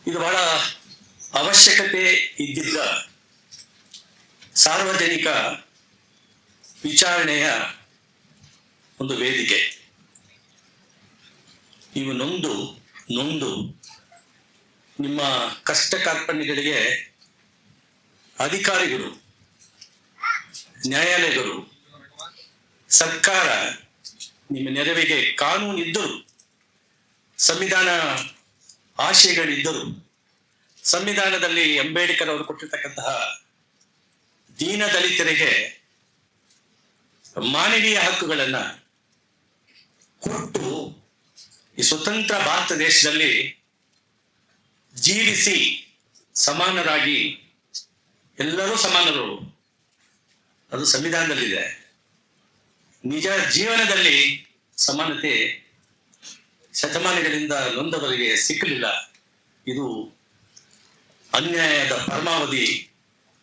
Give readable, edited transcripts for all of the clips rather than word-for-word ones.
ಇದು ಬಹಳ ಅವಶ್ಯಕತೆ ಇದ್ದಿದ್ದ ಸಾರ್ವಜನಿಕ ವಿಚಾರಣೆಯ ಒಂದು ವೇದಿಕೆ. ನೀವು ನೊಂದು ನಿಮ್ಮ ಕಷ್ಟ ಕಾರ್ಪಣ್ಯಗಳಿಗೆ ಅಧಿಕಾರಿಗಳು, ನ್ಯಾಯಾಲಯಗಳು, ಸರ್ಕಾರ ನಿಮ್ಮ ನೆರವಿಗೆ ಕಾನೂನಿದ್ದರು, ಸಂವಿಧಾನ ಆಶಯಗಳಿದ್ದರು, ಸಂವಿಧಾನದಲ್ಲಿ ಅಂಬೇಡ್ಕರ್ ಅವರು ಕೊಟ್ಟಿರ್ತಕ್ಕಂತಹ ದೀನ ದಲಿತರಿಗೆ ಮಾನವೀಯ ಹಕ್ಕುಗಳನ್ನ ಕೊಟ್ಟು ಈ ಸ್ವತಂತ್ರ ಭಾರತ ದೇಶದಲ್ಲಿ ಜೀವಿಸಿ ಸಮಾನರಾಗಿ ಎಲ್ಲರೂ ಸಮಾನರು, ಅದು ಸಂವಿಧಾನದಲ್ಲಿದೆ. ನಿಜ ಜೀವನದಲ್ಲಿ ಸಮಾನತೆ ಶತಮಾನಗಳಿಂದ ನೊಂದವರಿಗೆ ಸಿಕ್ಕಲಿಲ್ಲ. ಇದು ಅನ್ಯಾಯದ ಪರಮಾವಧಿ.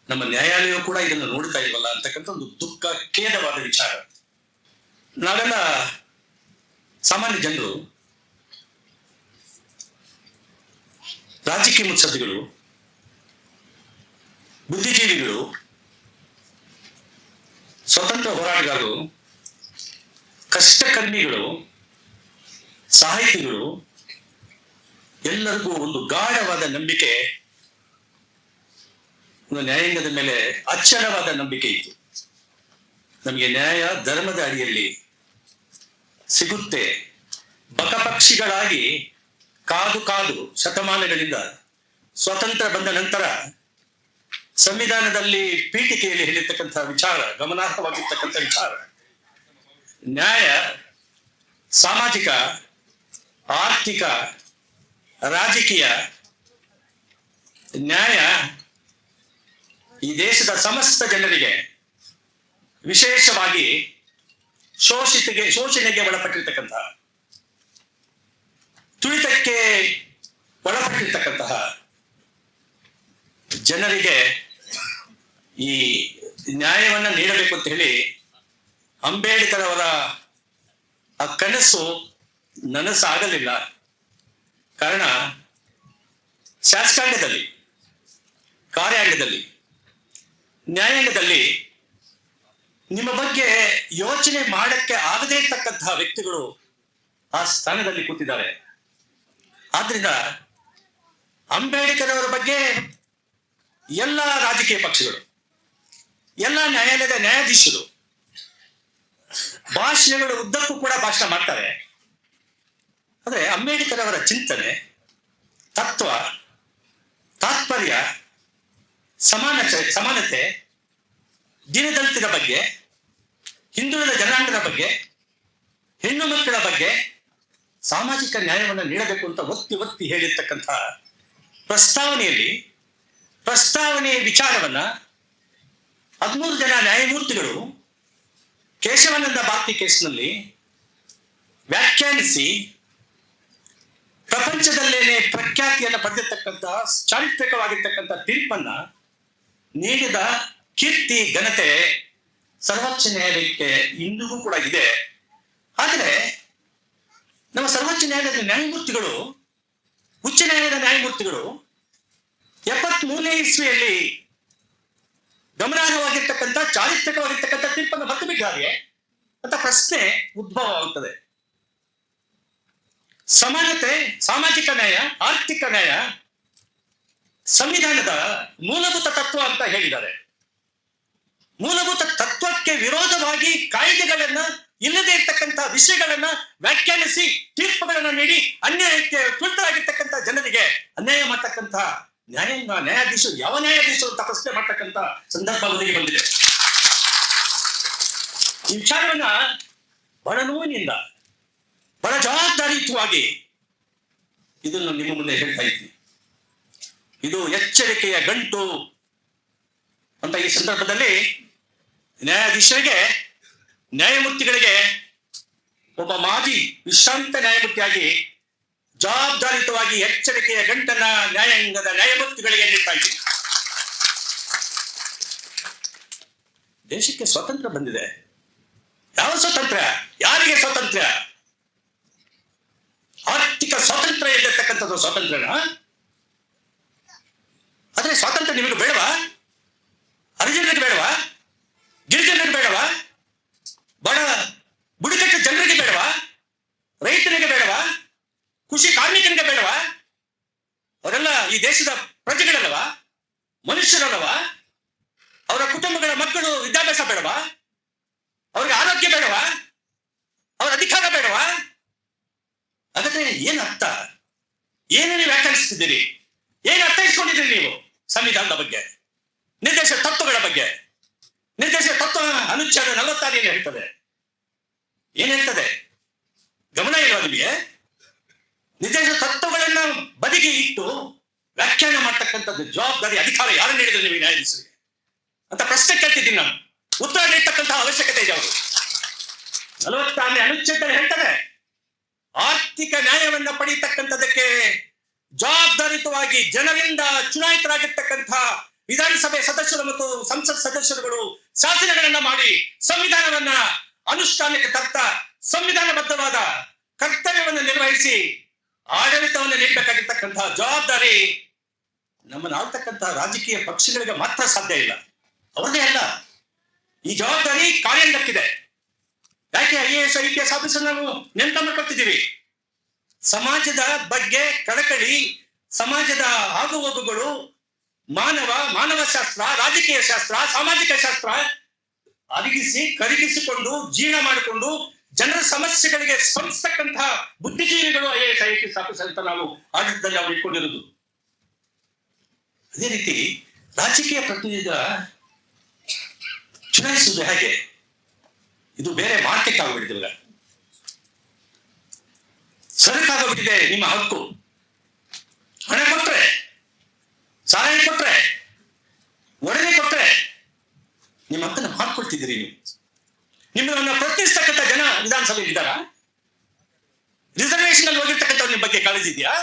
ನಮ್ಮ ನ್ಯಾಯಾಲಯ ಕೂಡ ಇದನ್ನು ನೋಡ್ತಾ ಇಲ್ವಲ್ಲ ಅಂತಕ್ಕಂಥ ಒಂದು ದುಃಖ, ಖೇದವಾದ ವಿಚಾರ. ನಾವೆಲ್ಲ ಸಾಮಾನ್ಯ ಜನರು, ರಾಜಕೀಯ ಮುತ್ಸದ್ದಿಗಳು, ಬುದ್ಧಿಜೀವಿಗಳು, ಸ್ವತಂತ್ರ ಹೋರಾಟಗಾರರು, ಕಷ್ಟಕರ್ಮಿಗಳು, ಸಾಹಿತಿಗಳು ಎಲ್ಲರಿಗೂ ಒಂದು ಗಾಢವಾದ ನಂಬಿಕೆ, ಒಂದು ನ್ಯಾಯಾಂಗದ ಮೇಲೆ ಅಚ್ಚಳವಾದ ನಂಬಿಕೆ ಇತ್ತು. ನಮಗೆ ನ್ಯಾಯ ಧರ್ಮದ ಅಡಿಯಲ್ಲಿ ಸಿಗುತ್ತೆ. ಬಕಪಕ್ಷಿಗಳಾಗಿ ಕಾದು ಶತಮಾನಗಳಿಂದ ಸ್ವತಂತ್ರ ಬಂದ ನಂತರ ಸಂವಿಧಾನದಲ್ಲಿ ಪೀಠಿಕೆಯಲ್ಲಿ ಹೇಳಿರ್ತಕ್ಕಂಥ ವಿಚಾರ, ಗಮನಾರ್ಹವಾಗಿರ್ತಕ್ಕಂಥ ವಿಚಾರ, ನ್ಯಾಯ ಸಾಮಾಜಿಕ, ಆರ್ಥಿಕ, ರಾಜಕೀಯ ನ್ಯಾಯ ಈ ದೇಶದ ಸಮಸ್ತ ಜನರಿಗೆ, ವಿಶೇಷವಾಗಿ ಶೋಷಣೆಗೆ ಒಳಪಟ್ಟಿರ್ತಕ್ಕಂತಹ, ತುಳಿತಕ್ಕೆ ಒಳಪಟ್ಟಿರ್ತಕ್ಕಂತಹ ಜನರಿಗೆ ಈ ನ್ಯಾಯವನ್ನ ನೀಡಬೇಕು ಅಂತ ಹೇಳಿ ಅಂಬೇಡ್ಕರ್ ಅವರ ಆ ಕನಸು ನನಸಾಗಲಿಲ್ಲ. ಕಾರಣ ಶಾಸಕಾಂಗದಲ್ಲಿ, ಕಾರ್ಯಾಂಗದಲ್ಲಿ, ನ್ಯಾಯಾಂಗದಲ್ಲಿ ನಿಮ್ಮ ಬಗ್ಗೆ ಯೋಚನೆ ಮಾಡಕ್ಕೆ ಆಗದೇ ಇರ್ತಕ್ಕಂತಹ ವ್ಯಕ್ತಿಗಳು ಆ ಸ್ಥಾನದಲ್ಲಿ ಕೂತಿದ್ದಾರೆ. ಆದ್ರಿಂದ ಅಂಬೇಡ್ಕರ್ ಅವರ ಬಗ್ಗೆ ಎಲ್ಲ ರಾಜಕೀಯ ಪಕ್ಷಗಳು, ಎಲ್ಲ ನ್ಯಾಯಾಲಯದ ನ್ಯಾಯಾಧೀಶರು ಭಾಷಣಗಳು ಉದ್ದಕ್ಕೂ ಕೂಡ ಭಾಷಣ ಮಾಡ್ತಾರೆ. ಆದ್ರೆ ಅಂಬೇಡ್ಕರ್ ಅವರ ಚಿಂತನೆ, ತತ್ವ, ತಾತ್ಪರ್ಯ, ಸಮಾನತೆ, ದೀನದಲಿತರ ಬಗ್ಗೆ, ಹಿಂದುಳಿದ ಜನಾಂಗದ ಬಗ್ಗೆ, ಹೆಣ್ಣು ಮಕ್ಕಳ ಬಗ್ಗೆ ಸಾಮಾಜಿಕ ನ್ಯಾಯವನ್ನು ನೀಡಬೇಕು ಅಂತ ಒತ್ತಿ ಹೇಳಿರ್ತಕ್ಕಂಥ ಪ್ರಸ್ತಾವನೆಯ ವಿಚಾರವನ್ನ 13 ಜನ ನ್ಯಾಯಮೂರ್ತಿಗಳು ಕೇಶವಾನಂದ ಭಾರತಿ ಕೇಸ್ನಲ್ಲಿ ವ್ಯಾಖ್ಯಾನಿಸಿ ಪ್ರಪಂಚದಲ್ಲೇನೆ ಪ್ರಖ್ಯಾತಿಯನ್ನು ಪಡೆದಿರ್ತಕ್ಕಂತಹ ಚಾರಿತ್ರಿಕವಾಗಿರ್ತಕ್ಕಂಥ ತೀರ್ಪನ್ನ ನೀಡಿದ ಕೀರ್ತಿ, ಘನತೆ ಸರ್ವೋಚ್ಚ ನ್ಯಾಯಾಲಯಕ್ಕೆ ಇಂದಿಗೂ ಕೂಡ ಇದೆ. ಆದರೆ ನಮ್ಮ ಸರ್ವೋಚ್ಚ ನ್ಯಾಯಾಲಯದ ನ್ಯಾಯಮೂರ್ತಿಗಳು, ಉಚ್ಚ ನ್ಯಾಯಾಲಯದ ನ್ಯಾಯಮೂರ್ತಿಗಳು 73ನೇ ಇಸ್ವಿಯಲ್ಲಿ ಗಮನಾರ್ಹವಾಗಿರ್ತಕ್ಕಂಥ ಚಾರಿತ್ರಿಕವಾಗಿರ್ತಕ್ಕಂಥ ತೀರ್ಪನ್ನು ಬರೆದಿದ್ದಾರೆ ಅಂತ ಪ್ರಶ್ನೆ ಉದ್ಭವ ಆಗುತ್ತದೆ. ಸಮಾನತೆ, ಸಾಮಾಜಿಕ ನ್ಯಾಯ, ಆರ್ಥಿಕ ನ್ಯಾಯ ಸಂವಿಧಾನದ ಮೂಲಭೂತ ತತ್ವ ಅಂತ ಹೇಳಿದ್ದಾರೆ. ಮೂಲಭೂತ ತತ್ವಕ್ಕೆ ವಿರೋಧವಾಗಿ ಕಾಯ್ದೆಗಳನ್ನ, ಇಲ್ಲದೆ ಇರ್ತಕ್ಕಂಥ ವಿಷಯಗಳನ್ನ ವ್ಯಾಖ್ಯಾನಿಸಿ ತೀರ್ಪುಗಳನ್ನ ನೀಡಿ ಅನ್ಯಾಯಕ್ಕೆ ತುಳಿತರಾಗಿರ್ತಕ್ಕಂಥ ಜನರಿಗೆ ಅನ್ಯಾಯ ಮಾಡ್ತಕ್ಕಂಥ ನ್ಯಾಯಾಧೀಶರು ಯಾವ ನ್ಯಾಯಾಧೀಶರು ಅಂತ ಪ್ರಶ್ನೆ ಮಾಡ್ತಕ್ಕಂಥ ಸಂದರ್ಭ ಒದಗಿ ಬಂದಿದೆ. ಈ ವಿಚಾರವನ್ನ ಬಹಳ ನೋವಿನಿಂದ, ಬಹಳ ಜವಾಬ್ದಾರಿಯುತವಾಗಿ ಇದನ್ನು ನಿಮ್ಮ ಮುಂದೆ ಹೇಳ್ತಾ ಇದ್ದೀನಿ. ಇದು ಎಚ್ಚರಿಕೆಯ ಗಂಟು ಅಂತ ಈ ಸಂದರ್ಭದಲ್ಲಿ ನ್ಯಾಯಾಧೀಶರಿಗೆ, ನ್ಯಾಯಮೂರ್ತಿಗಳಿಗೆ, ಒಬ್ಬ ಮಾಜಿ ವಿಶ್ರಾಂತ ನ್ಯಾಯಮೂರ್ತಿಯಾಗಿ ಜವಾಬ್ದಾರಿಯುತವಾಗಿ ಎಚ್ಚರಿಕೆಯ ಗಂಟನ್ನ ನ್ಯಾಯಾಂಗದ ನ್ಯಾಯಮೂರ್ತಿಗಳಿಗೆ ನೀಡ್ತಾ ಇದ್ದೀನಿ. ದೇಶಕ್ಕೆ ಸ್ವಾತಂತ್ರ್ಯ ಬಂದಿದೆ. ಯಾವ ಸ್ವಾತಂತ್ರ್ಯ? ಯಾರಿಗೆ ಸ್ವಾತಂತ್ರ್ಯ? ಆರ್ಥಿಕ ಸ್ವಾತಂತ್ರ್ಯ ಇರತಕ್ಕಂಥದ್ದು ಸ್ವಾತಂತ್ರ್ಯನ? ಆದ್ರೆ ಸ್ವಾತಂತ್ರ್ಯ ನಿಮಗೆ ಬೇಡವಾ? ಹರಿಜನರಿಗೆ ಬೇಡವಾ? ಗಿರಿಜನರಿಗೆ ಬೇಡವಾ? ಬಡ ಬುಡಕಟ್ಟು ಜನರಿಗೆ ಬೇಡವಾ? ರೈತನಿಗೆ ಬೇಡವಾ? ಕೃಷಿ ಕಾರ್ಮಿಕನಿಗೆ ಬೇಡವಾ? ಅವರೆಲ್ಲ ಈ ದೇಶದ ಪ್ರಜೆಗಳಲ್ಲವಾ? ಮನುಷ್ಯರಲ್ಲವಾ? ಅವರ ಕುಟುಂಬಗಳ ಮಕ್ಕಳು ವಿದ್ಯಾಭ್ಯಾಸ ಬೇಡವಾ? ಅವ್ರಿಗೆ ಆರೋಗ್ಯ ಬೇಡವಾ? ಅವರ ಅಧಿಕಾರ ಬೇಡವಾ? ಹಾಗಾದ್ರೆ ಏನ್ ಅರ್ಥ? ಏನು ನೀವು ವ್ಯಾಖ್ಯಾನಿಸ್ತಿದ್ದೀರಿ? ಏನು ಅರ್ಥೈಸ್ಕೊಂಡಿದ್ದೀರಿ ನೀವು ಸಂವಿಧಾನದ ಬಗ್ಗೆ, ನಿರ್ದೇಶಕ ತತ್ವಗಳ ಬಗ್ಗೆ? ನಿರ್ದೇಶಕ ತತ್ವ ಅನುಚ್ಛೇದ 46 ಏನು ಹೇಳ್ತದೆ? ಏನ್ ಹೇಳ್ತದೆ? ಗಮನ ಇಲ್ವಾ ನಿಮಗೆ? ನಿರ್ದೇಶಕ ತತ್ವಗಳನ್ನ ಬದಿಗೆ ಇಟ್ಟು ವ್ಯಾಖ್ಯಾನ ಮಾಡ್ತಕ್ಕಂಥದ್ದು ಜವಾಬ್ದಾರಿ, ಅಧಿಕಾರ ಯಾರು ನೀಡಿದ್ರು ನೀವು ನ್ಯಾಯಾಧೀಶರಿಗೆ ಅಂತ ಪ್ರಶ್ನೆ ಕೇಳ್ತಿದ್ದೀನಿ ನಾನು. ಉತ್ತರ ನೀಡ್ತಕ್ಕಂತಹ ಅವಶ್ಯಕತೆ ಇದೆ. ಅವರು 46ನೇ ಅನುಚ್ಛೇದ ಹೇಳ್ತಾರೆ, ಆರ್ಥಿಕ ನ್ಯಾಯವನ್ನ ಪಡೆಯತಕ್ಕಂಥದಕ್ಕೆ ಜವಾಬ್ದಾರಿತವಾಗಿ ಜನರಿಂದ ಚುನಾಯಿತರಾಗಿರ್ತಕ್ಕಂಥ ವಿಧಾನಸಭೆ ಸದಸ್ಯರು ಮತ್ತು ಸಂಸತ್ ಸದಸ್ಯರುಗಳು ಶಾಸನಗಳನ್ನ ಮಾಡಿ ಸಂವಿಧಾನವನ್ನ ಅನುಷ್ಠಾನಕ್ಕೆ ತರ್ತಾ ಸಂವಿಧಾನಬದ್ಧವಾದ ಕರ್ತವ್ಯವನ್ನು ನಿರ್ವಹಿಸಿ ಆಡಳಿತವನ್ನು ನೀಡಬೇಕಾಗಿರ್ತಕ್ಕಂತಹ ಜವಾಬ್ದಾರಿ ನಮ್ಮನ್ನು ಆಳ್ತಕ್ಕಂತಹ ರಾಜಕೀಯ ಪಕ್ಷಗಳಿಗೆ ಮಾತ್ರ ಸಾಧ್ಯ ಇಲ್ಲ, ಅವರದೇ ಅಲ್ಲ. ಈ ಜವಾಬ್ದಾರಿ ಕಾರ್ಯಾಂಗಕ್ಕಿದೆ. ಯಾಕೆ IAS IPS ಆಫೀಸರ್ ನಾವು ನೆನಪ ಮಾಡ್ಕೊಳ್ತಿದ್ದೀವಿ? ಸಮಾಜದ ಬಗ್ಗೆ ಕಳಕಳಿ, ಸಮಾಜದ ಆಗುಹೋಗುಗಳು, ಮಾನವಶಾಸ್ತ್ರ, ರಾಜಕೀಯ ಶಾಸ್ತ್ರ, ಸಾಮಾಜಿಕ ಶಾಸ್ತ್ರ ಅರಗಿಸಿ ಕರಗಿಸಿಕೊಂಡು ಜೀರ್ಣ ಮಾಡಿಕೊಂಡು ಜನರ ಸಮಸ್ಯೆಗಳಿಗೆ ಸ್ಪಂದಿಸ್ತಕ್ಕಂತಹ ಬುದ್ಧಿಜೀವಿಗಳು IAS IPS ಆಫೀಸರ್ ಅಂತ ನಾವು ಆಡಳಿತದಲ್ಲಿ ಅವ್ರು ಇಟ್ಕೊಂಡಿರೋದು. ಅದೇ ರೀತಿ ರಾಜಕೀಯ ಪ್ರತಿನಿಧಿಗಳ ಚುನಾಯಿಸುವುದು ಹೇಗೆ? ಇದು ಬೇರೆ ಮಾರ್ಕೆಟ್ ಆಗೋಗ್ಬಿಟ್ಟಿದೆ, ಸರಕಾಗೋಗ್ಬಿಟ್ಟಿದೆ. ನಿಮ್ಮ ಹಕ್ಕು ಹಣ ಕೊಟ್ರೆ, ಸಹಾಯ ಕೊಟ್ರೆ, ಒಡನೆ ಕೊಟ್ರೆ ನಿಮ್ಮ ಹಕ್ಕನ್ನು ಮಾಡ್ಕೊಳ್ತಿದ್ದೀರಿ. ನಿಮ್ಮನ್ನ ಪ್ರಶ್ನಿಸ್ತಕ್ಕಂಥ ಜನ ವಿಧಾನಸಭೆಯಲ್ಲಿ ಇದ್ದಾರಾ? ರಿಸರ್ವೇಶನ್ ಅಲ್ಲಿ ಹೋಗಿರ್ತಕ್ಕಂಥವ್ರ ನಿಮ್ಮ ಬಗ್ಗೆ ಕಾಳಜಿ ಇದೆಯಾ?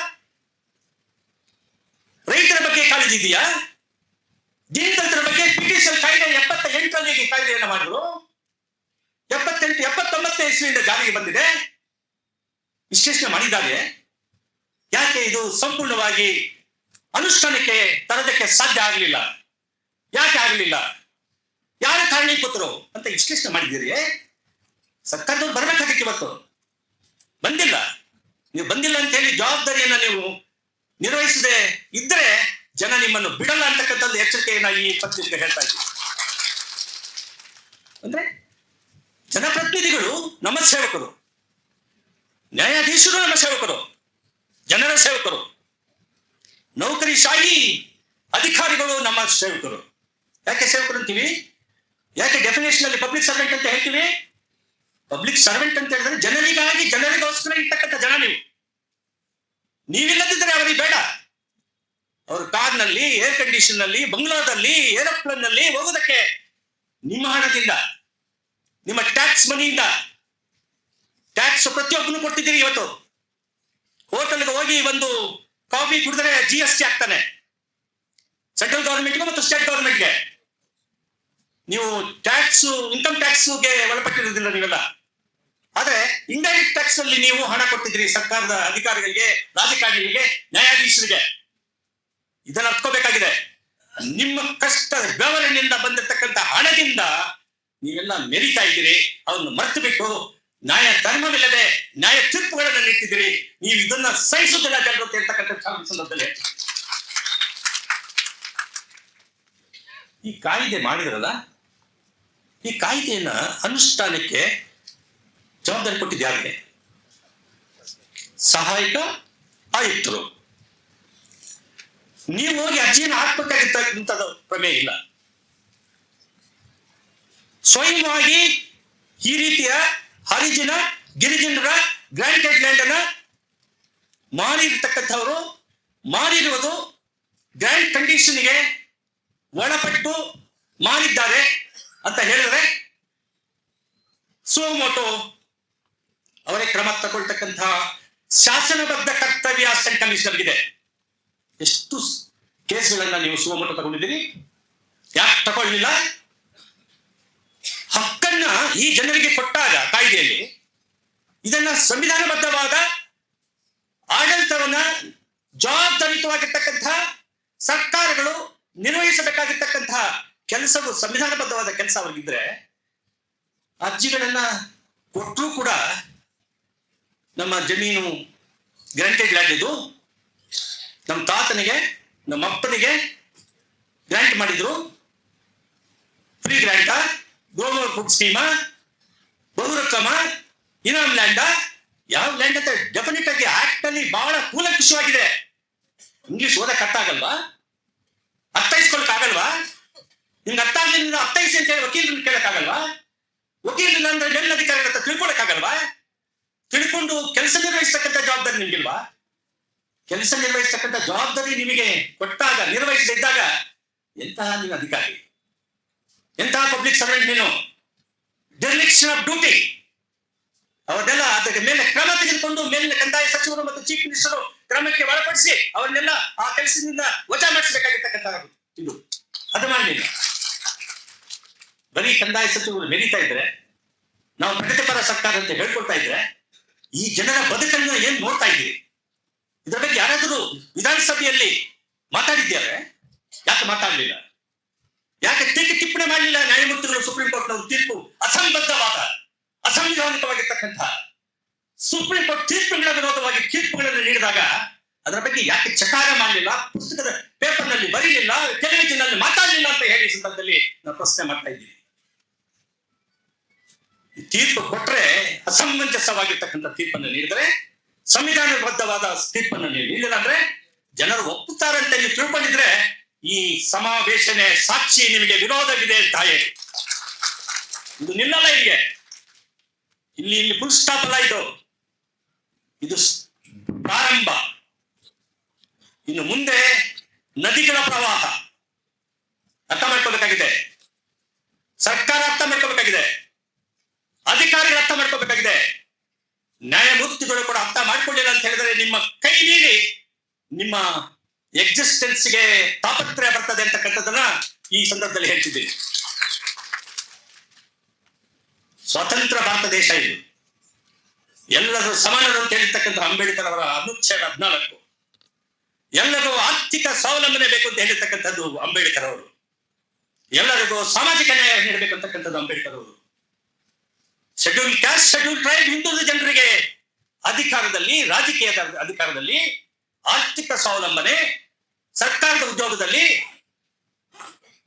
ರೈತರ ಬಗ್ಗೆ ಕಾಳಜಿ ಇದೆಯಾ? ದೀನದಲಿತರ ಬಗ್ಗೆ ಬ್ರಿಟಿಷರ್ ಕಾಯ್ದೆ 78ರಲ್ಲಿ ಕಾಯ್ದೆಯನ್ನು ಮಾಡಿದ್ರು. 79 ಇಸ್ವಿಯಿಂದ ಜಾರಿಗೆ ಬಂದಿದೆ. ವಿಶ್ಲೇಷಣೆ ಮಾಡಿದ್ದಾರೆ. ಯಾಕೆ ಇದು ಸಂಪೂರ್ಣವಾಗಿ ಅನುಷ್ಠಾನಕ್ಕೆ ತರೋದಕ್ಕೆ ಸಾಧ್ಯ ಆಗಲಿಲ್ಲ? ಯಾಕೆ ಆಗಲಿಲ್ಲ? ಯಾರ ಕಾರಣೀಕರ್ತರು ಅಂತ ವಿಶ್ಲೇಷಣೆ ಮಾಡಿದ್ದೀರಿ. ಸರ್ಕಾರದವ್ರು ಬರ್ಬೇಕಾಗಿತ್ತು, ಇವತ್ತು ಬಂದಿಲ್ಲ. ನೀವು ಬಂದಿಲ್ಲ ಅಂತ ಹೇಳಿ ಜವಾಬ್ದಾರಿಯನ್ನ ನೀವು ನಿರ್ವಹಿಸದೆ ಇದ್ರೆ ಜನ ನಿಮ್ಮನ್ನು ಬಿಡಲ್ಲ ಅಂತಕ್ಕಂಥದ್ದು ಎಚ್ಚರಿಕೆಯನ್ನ ಈ ಪತ್ರಿಕೆ ಹೇಳ್ತಾ ಇದ್ದೀವಿ. ಅಂದ್ರೆ ಜನಪ್ರತಿನಿಧಿಗಳು ನಮ್ಮ ಸೇವಕರು, ನ್ಯಾಯಾಧೀಶರು ನಮ್ಮ ಸೇವಕರು, ಜನರ ಸೇವಕರು, ನೌಕರಿಶಾಹಿ ಅಧಿಕಾರಿಗಳು ನಮ್ಮ ಸೇವಕರು. ಯಾಕೆ ಸೇವಕರು ಅಂತೀವಿ? ಯಾಕೆ ಡೆಫಿನೇಷನ್ ಅಲ್ಲಿ ಪಬ್ಲಿಕ್ ಸರ್ವೆಂಟ್ ಅಂತ ಹೇಳ್ತೀವಿ? ಪಬ್ಲಿಕ್ ಸರ್ವೆಂಟ್ ಅಂತ ಹೇಳಿದ್ರೆ ಜನರಿಗಾಗಿ, ಜನರಿಗೋಸ್ಕರ ಇರ್ತಕ್ಕಂಥ ಜನ. ನೀವಿಲ್ಲದಿದ್ರೆ ಅವರಿಗೆ ಬೇಡ. ಅವರು ಕಾರ್ನಲ್ಲಿ, ಏರ್ ಕಂಡೀಷನ್ ನಲ್ಲಿ, ಬಂಗ್ಲಾದಲ್ಲಿ, ಏರೋಪ್ಲೇನ್ ನಲ್ಲಿ ಹೋಗೋದಕ್ಕೆ ನಿಮ್ಮ ಹಣದಿಂದ, ನಿಮ್ಮ ಟ್ಯಾಕ್ಸ್ ಮನಿಯಿಂದ, ಟ್ಯಾಕ್ಸ್ ಪ್ರತಿಯೊಬ್ಬನು ಕೊಡ್ತಿದ್ದೀರಿ. ಇವತ್ತು ಹೋಟೆಲ್ಗೆ ಹೋಗಿ ಒಂದು ಕಾಫಿ ಕುಡಿದ್ರೆ GST ಆಗ್ತಾನೆ, ಸೆಂಟ್ರಲ್ ಗವರ್ಮೆಂಟ್ಗೆ ಮತ್ತು ಸ್ಟೇಟ್ ಗವರ್ಮೆಂಟ್ಗೆ. ನೀವು ಟ್ಯಾಕ್ಸ್, ಇನ್ಕಮ್ ಟ್ಯಾಕ್ಸ್ಗೆ ಒಳಪಟ್ಟಿರುವುದಿಲ್ಲ ನೀವೆಲ್ಲ. ಆದ್ರೆ ಇಂಡೈರೆಕ್ಟ್ ಟ್ಯಾಕ್ಸ್ ಅಲ್ಲಿ ನೀವು ಹಣ ಕೊಟ್ಟಿದ್ದೀರಿ ಸರ್ಕಾರದ ಅಧಿಕಾರಿಗಳಿಗೆ, ರಾಜಕಾರಣಿಗಳಿಗೆ, ನ್ಯಾಯಾಧೀಶರಿಗೆ. ಇದನ್ನ ಅರ್ಥಕೋಬೇಕಾಗಿದೆ. ನಿಮ್ಮ ಕಷ್ಟ ಬೆವರಿನಿಂದ ಬಂದಿರತಕ್ಕಂಥ ಹಣದಿಂದ ನೀವೆಲ್ಲ ಮೆರಿತಾ ಇದ್ದೀರಿ. ಅವನ್ನ ಮರೆತು ಬಿಟ್ಟು ನ್ಯಾಯ ಧರ್ಮವಿಲ್ಲದೆ ನ್ಯಾಯ ತೀರ್ಪುಗಳನ್ನು ನೀಡ್ತಿದ್ದೀರಿ. ನೀವು ಇದನ್ನ ಸಹಿಸುವುದಿಲ್ಲ ಜನರು ಅಂತ ಹೇಳ್ತಕ್ಕಂಥ ಸಂದರ್ಭದಲ್ಲಿ ಈ ಕಾಯ್ದೆ ಮಾಡಿದ್ರಲ್ಲ, ಈ ಕಾಯ್ದೆಯನ್ನ ಅನುಷ್ಠಾನಕ್ಕೆ ಜವಾಬ್ದಾರಿ ಕೊಟ್ಟಿದ್ದು ಯಾರಿಗೆ? ಸಹಾಯಕ ಆಯುಕ್ತರು. ನೀವು ಹೋಗಿ ಅರ್ಜಿಯನ್ನು ಹಾಕ್ಬೇಕಾಗಿರ್ತಕ್ಕಂಥದ್ದು ಪ್ರಮೇಯ ಇಲ್ಲ. ಸ್ವಯಂವಾಗಿ ಈ ರೀತಿಯ ಹರಿಜನ, ಗಿರಿಜನರ ಗ್ರಾಂಟೆಡ್ ಲ್ಯಾಂಡ್ ಅನ್ನ ಮಾರಿರ್ತಕ್ಕಂಥವರು, ಮಾರಿರುವುದು ಗ್ರ್ಯಾಂಡ್ ಕಂಡೀಷನ್ಗೆ ಒಳಪಟ್ಟು ಮಾರಿದ್ದಾರೆ ಅಂತ ಹೇಳಿದ್ರೆ ಸುಮೋಟೋ ಅವರೇ ಕ್ರಮ ತಗೊಳ್ತಕ್ಕಂತಹ ಶಾಸನಬದ್ಧ ಕರ್ತವ್ಯ ಅಸಿಸ್ಟೆಂಟ್ ಕಮಿಷನರ್ಗಿದೆ. ಎಷ್ಟು ಕೇಸ್ಗಳನ್ನ ನೀವು ಸುಮೋಟೋ ತಗೊಂಡಿದ್ದೀರಿ? ಯಾಕೆ ತಗೊಳ್ಳಿಲ್ಲ? ಹಕ್ಕನ್ನ ಈ ಜನರಿಗೆ ಕೊಟ್ಟಾಗ ಕಾಯ್ದೆಯಲ್ಲಿ ಇದನ್ನ ಸಂವಿಧಾನಬದ್ಧವಾದ ಆಡಳಿತವನ್ನ ಜವಾಬ್ದಾರಿತವಾಗಿರ್ತಕ್ಕಂಥ ಸರ್ಕಾರಗಳು ನಿರ್ವಹಿಸಬೇಕಾಗಿರ್ತಕ್ಕಂತಹ ಕೆಲಸವು ಸಂವಿಧಾನಬದ್ಧವಾದ ಕೆಲಸ ಅವ್ರಿಗಿದ್ರೆ ಅರ್ಜಿಗಳನ್ನ ಕೊಟ್ಟರೂ ಕೂಡ ನಮ್ಮ ಜಮೀನು ಗ್ರಾಂಟೆಡ್ ಲ್ಯಾಂಡ್ ಇದು, ನಮ್ಮ ತಾತನಿಗೆ ನಮ್ಮ ಅಪ್ಪನಿಗೆ ಗ್ರಾಂಟ್ ಮಾಡಿದ್ರು, ಫ್ರೀ ಗ್ರಾಂಟ, ಗೋಮರ್ ಫುಡ್ ಸ್ಕೀಮ, ಬಹುರಕಮ, ಇನಾಮ್ ಲ್ಯಾಂಡ, ಯಾವ ಲ್ಯಾಂಡ್ ಅಂತ ಡೆಫಿನೆಟ್ ಆಗಿ ಆಕ್ಟ್ ಅಲ್ಲಿ ಬಹಳ ಕೂಲಂಕುಷವಾಗಿದೆ. ಇಂಗ್ಲಿಷ್ ಓದಕ್ ಅರ್ಥ ಆಗಲ್ವಾ? ಅರ್ಥೈಸ್ಕೊಳಕ್ ಆಗಲ್ವಾ? ನಿಮ್ಗೆ ಅರ್ಥ ಆಗ್ಲಿಲ್ಲ ಅರ್ಥೈಸಿ ಅಂತ ಹೇಳಿ ವಕೀಲರನ್ನ ಕೇಳಕ್ ಆಗಲ್ವಾ? ವಕೀಲರನ್ನ ಅಂದ್ರೆ ಮೇಲಧಿಕಾರಿಗಳ ಹತ್ರ ತಿಳ್ಕೊಳಕ್ ಆಗಲ್ವಾ? ತಿಳ್ಕೊಂಡು ಕೆಲಸ ನಿರ್ವಹಿಸ್ತಕ್ಕಂಥ ಜವಾಬ್ದಾರಿ ನಿಮ್ಗಿಲ್ವಾ? ಕೆಲಸ ನಿರ್ವಹಿಸ್ತಕ್ಕಂಥ ಜವಾಬ್ದಾರಿ ನಿಮಗೆ ಕೊಟ್ಟಾಗ ನಿರ್ವಹಿಸದಿದ್ದಾಗ ಎಂತಹ ನೀವು ಅಧಿಕಾರಿ, ಎಂತಹ ಪಬ್ಲಿಕ್ ಸರ್ವೆಂಟ್ ನೀನು? ಡಿರೆಕ್ಷನ್ ಆಫ್ ಡ್ಯೂಟಿ ಅವರೆಲ್ಲ ಅದರ ಮೇಲೆ ಕ್ರಮ ತೆಗೆದುಕೊಂಡು ಮೇಲಿನ ಕಂದಾಯ ಸಚಿವರು ಮತ್ತು ಚೀಫ್ ಮಿನಿಸ್ಟರ್ ಕ್ರಮಕ್ಕೆ ಒಳಪಡಿಸಿ ಅವನ್ನೆಲ್ಲ ಆ ಕೆಲಸದಿಂದ ವಜಾ ಮಾಡಿಸಬೇಕಾಗಿರ್ತಕ್ಕಂಥ ಇದು ಅದು ಮಾಡಲಿಲ್ಲ. ಬರೀ ಕಂದಾಯ ಸಚಿವರು ಮೆರೀತಾ ಇದ್ರೆ, ನಾವು ಪ್ರಗತಿಪರ ಸರ್ಕಾರ ಅಂತ ಹೇಳ್ಕೊಳ್ತಾ ಇದ್ರೆ, ಈ ಜನರ ಬದುಕನ್ನು ಏನ್ ನೋಡ್ತಾ ಇದ್ದೀರಿ? ಇದರ ಬಗ್ಗೆ ಯಾರಾದರೂ ವಿಧಾನಸಭೆಯಲ್ಲಿ ಮಾತಾಡಿದ್ದಾರೆ? ಯಾಕೆ ಮಾತಾಡಲಿಲ್ಲ? ಯಾಕೆ ಟಿಪ್ಪಣಿ ಮಾಡಲಿಲ್ಲ? ನ್ಯಾಯಮೂರ್ತಿಗಳು ಸುಪ್ರೀಂ ಕೋರ್ಟ್ನವರು ತೀರ್ಪು ಅಸಂಬದ್ಧವಾದ ಅಸಂವಿಧಾನಿಕವಾಗಿರ್ತಕ್ಕಂಥ ಸುಪ್ರೀಂ ಕೋರ್ಟ್ ತೀರ್ಪುಗಳ ವಿರೋಧವಾಗಿ ತೀರ್ಪುಗಳನ್ನು ನೀಡಿದಾಗ ಅದರ ಬಗ್ಗೆ ಯಾಕೆ ಚಕಾರ ಮಾಡಲಿಲ್ಲ? ಪುಸ್ತಕದ ಪೇಪರ್ ನಲ್ಲಿ ಬರೀಲಿಲ್ಲ, ಟೆಲಿವಿಷನ್ ನಲ್ಲಿ ಮಾತಾಡಲಿಲ್ಲ ಅಂತ ಹೇಳಿ ಸಂದರ್ಭದಲ್ಲಿ ನಾವು ಪ್ರಶ್ನೆ ಮಾಡ್ತಾ ಇದ್ದೀವಿ. ತೀರ್ಪು ಕೊಟ್ರೆ ಅಸಮಂಜಸವಾಗಿರ್ತಕ್ಕಂಥ ತೀರ್ಪನ್ನು ನೀಡಿದರೆ, ಸಂವಿಧಾನಬದ್ಧವಾದ ತೀರ್ಪನ್ನು ನೀಡಿಲ್ಲ ಅಂದ್ರೆ ಜನರು ಒಪ್ಪುತ್ತಾರಂತೆ ನೀವು ತಿಳ್ಕೊಂಡಿದ್ರೆ ಈ ಸಮಾವೇಶನೇ ಸಾಕ್ಷಿ ನಿಮಗೆ ವಿರೋಧವಿದೆ ಅಂತ ಹೇಳಿ. ಇದು ನಿಲ್ಲಲ್ಲ. ಇಲ್ಲಿ ಫುಲ್ ಸ್ಟಾಪ್ ಅಲ್ಲ, ಇದು ಪ್ರಾರಂಭ. ಇನ್ನು ಮುಂದೆ ನದಿಗಳ ಪ್ರವಾಹ ಅರ್ಥ ಮಾಡ್ಕೋಬೇಕಾಗಿದೆ, ಸರ್ಕಾರ ಅರ್ಥ ಮಾಡ್ಕೋಬೇಕಾಗಿದೆ, ಅಧಿಕಾರಿಗಳು ಅರ್ಥ ಮಾಡ್ಕೋಬೇಕಾಗಿದೆ, ನ್ಯಾಯಮೂರ್ತಿಗಳು ಕೂಡ ಅರ್ಥ ಮಾಡ್ಕೊಳ್ಳಿಲ್ಲ ಅಂತ ಹೇಳಿದ್ರೆ ನಿಮ್ಮ ಕೈ ಮೀರಿ ನಿಮ್ಮ ಎಕ್ಸಿಸ್ಟೆನ್ಸ್ಗೆ ತಾಪತ್ರಯ ಬರ್ತದೆ ಅಂತಕ್ಕಂಥದ್ದನ್ನ ಈ ಸಂದರ್ಭದಲ್ಲಿ ಹೇಳ್ತಿದ್ದೀನಿ. ಸ್ವತಂತ್ರ ಭಾರತ ದೇಶ ಇದು, ಎಲ್ಲರೂ ಸಮಾನರು ಅಂತ ಹೇಳಿರ್ತಕ್ಕಂಥ ಅಂಬೇಡ್ಕರ್ ಅವರ ಅನುಚ್ಛೇದ 14, ಎಲ್ಲರಿಗೂ ಆರ್ಥಿಕ ಸ್ವಾವಲಂಬನೆ ಬೇಕು ಅಂತ ಹೇಳಿರ್ತಕ್ಕಂಥದ್ದು ಅಂಬೇಡ್ಕರ್ ಅವರು, ಎಲ್ಲರಿಗೂ ಸಾಮಾಜಿಕ ನ್ಯಾಯ ನೀಡಬೇಕು ಅಂತಕ್ಕಂಥದ್ದು ಅಂಬೇಡ್ಕರ್ ಅವರು. ಶೆಡ್ಯೂಲ್ ಕ್ಯಾಸ್ಟ್, ಶೆಡ್ಯೂಲ್ ಟ್ರೈಬ್ ಹಿಂದುಳಿದ ಜನರಿಗೆ ಅಧಿಕಾರದಲ್ಲಿ, ರಾಜಕೀಯದ ಅಧಿಕಾರದಲ್ಲಿ, ಆರ್ಥಿಕ ಸ್ವಾವಲಂಬನೆ, ಸರ್ಕಾರದ ಉದ್ಯೋಗದಲ್ಲಿ,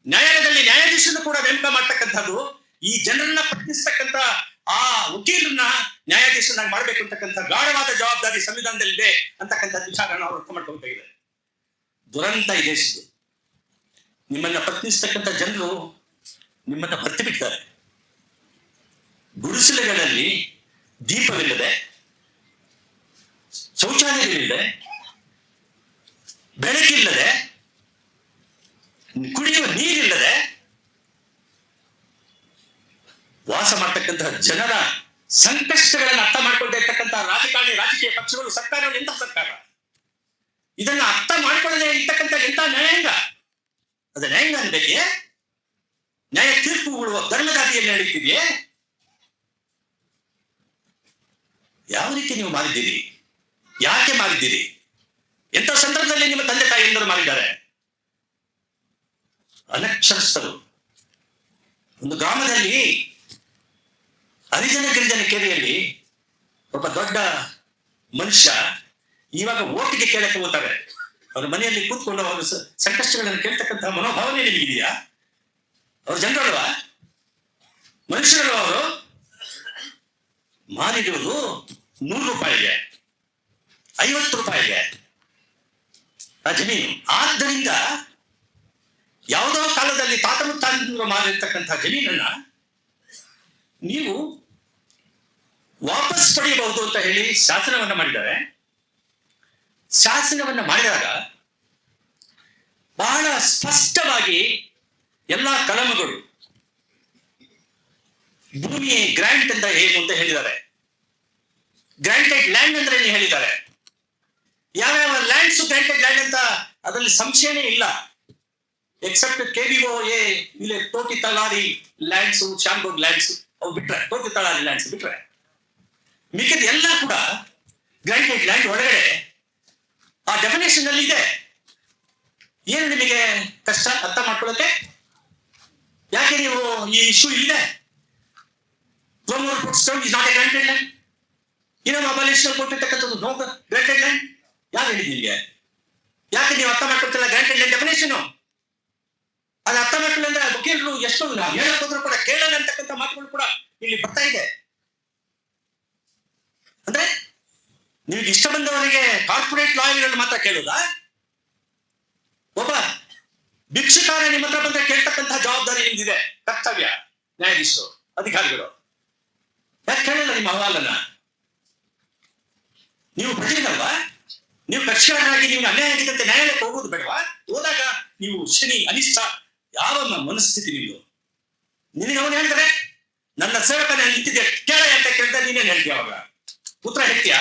ನ್ಯಾಯಾಲಯದಲ್ಲಿ ನ್ಯಾಯಾಧೀಶರನ್ನು ಕೂಡ ನೇಮಕ ಮಾಡ್ತಕ್ಕಂಥದ್ದು, ಈ ಜನರನ್ನ ಪ್ರಶ್ನಿಸ್ತಕ್ಕಂಥ ಆ ವಕೀಲರನ್ನ ನ್ಯಾಯಾಧೀಶರನ್ನಾಗಿ ಮಾಡ್ಬೇಕು ಅಂತಕ್ಕಂಥ ಗಾಢವಾದ ಜವಾಬ್ದಾರಿ ಸಂವಿಧಾನದಲ್ಲಿದೆ ಅಂತಕ್ಕಂಥ ವಿಚಾರನ ನಾವು ಅರ್ಥ ಮಾಡ್ಕೊಳ್ಬೇಕಾಗಿದೆ. ದುರಂತ ಈ ದೇಶದ್ದು. ನಿಮ್ಮನ್ನ ಪ್ರಶ್ನಿಸ್ತಕ್ಕಂಥ ಜನರು ನಿಮ್ಮನ್ನ ಬರ್ತಿ ಬಿಡ್ತಾರೆ. ಗುಡಿಸಲುಗಳಲ್ಲಿ ದೀಪವಿಲ್ಲದೆ, ಶೌಚಾಲಯಗಳಿಲ್ಲದೆ, ಬೆಳಕಿಲ್ಲದೆ, ಕುಡಿಯುವ ನೀರಿಲ್ಲದೆ ವಾಸ ಮಾಡ್ತಕ್ಕಂತಹ ಜನರ ಸಂಕಷ್ಟಗಳನ್ನು ಅರ್ಥ ಮಾಡ್ಕೊಳ್ತಾ ಇರ್ತಕ್ಕಂತಹ ರಾಜಕಾರಣಿ, ರಾಜಕೀಯ ಪಕ್ಷಗಳು, ಸರ್ಕಾರಗಳು ಎಂತಹ ಸರ್ಕಾರ? ಇದನ್ನ ಅರ್ಥ ಮಾಡ್ಕೊಳ್ಳದೆ ಇರ್ತಕ್ಕಂಥ ಎಂತ ನ್ಯಾಯಾಂಗ? ಅದು ನ್ಯಾಯಾಂಗ ಅನ್ಬೇಕೆ? ನ್ಯಾಯ ತೀರ್ಪುಗಳು ಧರ್ಮದಾದಿಯಲ್ಲಿ ನಡೀತಿದೆಯೇ? ಯಾವ ರೀತಿ ನೀವು ಮಾಡಿದ್ದೀರಿ? ಯಾಕೆ ಮಾಡಿದ್ದೀರಿ? ಎಂಥ ಸಂದರ್ಭದಲ್ಲಿ ನಿಮ್ಮ ತಂದೆ ತಾಯಿಯಂದರು ಮಾಡಿದ್ದಾರೆ? ಅನಕ್ಷರಸ್ಥರು. ಒಂದು ಗ್ರಾಮದಲ್ಲಿ ಹರಿಜನ ಗಿರಿಜನ ಕೇರಿಯಲ್ಲಿ ಒಬ್ಬ ದೊಡ್ಡ ಮನುಷ್ಯ ಇವಾಗ ಓಟಿಗೆ ಕೇಳಕ್ಕೆ ಹೋಗ್ತಾರೆ. ಅವ್ರ ಮನೆಯಲ್ಲಿ ಕೂತ್ಕೊಂಡು ಅವರು ಸಂಕಷ್ಟಗಳನ್ನು ಕೇಳ್ತಕ್ಕಂಥ ಮನೋಭಾವನೆ ನಿಮಗಿದೆಯಾ? ಅವ್ರ ಜನರಲ್ವಾ? ಮನುಷ್ಯರಲ್ವ? ಅವರು ಮಾರಿರುವುದು 100 ರೂಪಾಯಿಗೆ, 50 ರೂಪಾಯಿಗೆ ಆ ಜಮೀನು. ಆದ್ದರಿಂದ ಯಾವುದೋ ಕಾಲದಲ್ಲಿ ತಾತ ಮುತ್ತಾಂದ್ರು ಮಾರಿರ್ತಕ್ಕಂಥ ಜಮೀನನ್ನ ನೀವು ವಾಪಸ್ ಪಡೆಯಬಹುದು ಅಂತ ಹೇಳಿ ಶಾಸನವನ್ನ ಮಾಡಿದ್ದಾರೆ. ಶಾಸನವನ್ನ ಮಾಡಿದಾಗ ಬಹಳ ಸ್ಪಷ್ಟವಾಗಿ ಎಲ್ಲಾ ಕಲಮಗಳು ಭೂಮಿ ಗ್ರಾಂಟ್ ಅಂತ ಏನು ಅಂತ ಹೇಳಿದ್ದಾರೆ. ಗ್ರಾಂಟೆಡ್ ಲ್ಯಾಂಡ್ ಅಂದ್ರೆ ಏನು ಹೇಳಿದ್ದಾರೆ. ಯಾವ್ಯಾವ ಲ್ಯಾಂಡ್ಸ್ ಗ್ರಾಂಟೆಡ್ ಲ್ಯಾಂಡ್ ಅಂತ ಅದರಲ್ಲಿ ಸಂಶಯನೇ ಇಲ್ಲ. ಎಕ್ಸೆಪ್ಟ್ KBOA ಇಲ್ಲಿ ತೋಟಿ ತಳಾರಿ ಲ್ಯಾಂಡ್ಸ್, ಶಾನ್ಬೋಗ್ ಲ್ಯಾಂಡ್ಸ್ ಅವು ಬಿಟ್ರೆ, ತೋಟಿ ತಳಾರಿ ಲ್ಯಾಂಡ್ಸ್ ಬಿಟ್ರೆ ಮಿಕ್ಕಿದ ಎಲ್ಲ ಕೂಡ ಗ್ರಾಂಟೆಡ್ ಲ್ಯಾಂಡ್ ಒಳಗಡೆ ಆ ಡೆಫಿನೇಷನ್ ಅಲ್ಲಿ ಇದೆ. ಏನು ನಿಮಗೆ ಕಷ್ಟ ಅರ್ಥ ಮಾಡ್ಕೊಳ್ಳೋಕೆ? ಯಾಕೆ ನೀವು ಈ ಇಶ್ಯೂ ಇದೆ? Promoter puts down is not a granted land. ಇನ್ನೊಂದು ಅಬಾಲಿಷನ್ ಕೊಟ್ಟಿರ್ತಕ್ಕಂಥದ್ದು ನೋ ಗ್ರಾಂಟೆಡ್ ಲ್ಯಾಂಡ್. ಯಾರು ಹೇಳಿದ್ ನಿಮಗೆ? ಯಾಕೆ ನೀವು ಅರ್ಥ ಮಾಡ್ಕೊಳ್ತಿಲ್ಲ ಗ್ರಾಂಟೆಡ್ ಲ್ಯಾಂಡ್ ಡೆಫಿನೇಷನ್? ಅದು ಅರ್ಥ ಮಾಡ್ಕೊಳ್ಳಿ ಅಂದ್ರೆ ವಕೀಲರು ಎಷ್ಟು ಹೇಳಕ್ ಹೋದ್ರು ಕೂಡ ಕೇಳಲ್ಲ ಅಂತಕ್ಕಂಥ ಮಾತುಗಳು ಕೂಡ ಇಲ್ಲಿ ಬರ್ತಾ ಇದೆ. ಅಂದ್ರೆ ನಿಮಗೆ ಇಷ್ಟ ಬಂದವರಿಗೆ ಕಾರ್ಪೊರೇಟ್ ಲಾಯರ್ಗಳು ಮಾತ್ರ ಕೇಳುದಾ? ಒಬ್ಬ ಭಿಕ್ಷುಕಾರ ನಿಮ್ಮ ಹತ್ರ ಬಂದ್ರೆ ಕೇಳ್ತಕ್ಕಂತಹ ಜವಾಬ್ದಾರಿ ನಿಮ್ದಿದೆ, ಕರ್ತವ್ಯ. ನ್ಯಾಯಾಧೀಶರು, ಅಧಿಕಾರಿಗಳು ಯಾಕೆ ಕೇಳಲ್ಲ ನಿಮ್ಮ ಅಹವಾಲನ್ನ? ನೀವು ಪ್ರಜೆಗಳಲ್ವಾ? ನೀವು ಕಕ್ಷಿಗಳಾಗಿ ನೀವು ಅನ್ಯಾಯ ಆಗಿದ್ದಂತೆ ನ್ಯಾಯಾಲಯಕ್ಕೆ ಹೋಗುದು ಬೇಡವಾ? ಹೋದಾಗ ನೀವು ಶನಿ ಅನಿಷ್ಟ ಯಾವ ಮನಸ್ಥಿತಿ ನಿಮ್ದು? ನಿನಗೆ ಅವನು ಹೇಳ್ತಾರೆ ನನ್ನ ಸೇವಕ ನಿಂತಿದ್ದೆ ಕೇಳ ಅಂತ ಕೇಳಿದ್ರೆ ನೀನೇನ್ ಹೇಳ್ತೀಯ? ಅವಾಗ ಉತ್ತರ ಹೇಳ್ತೀಯಾ?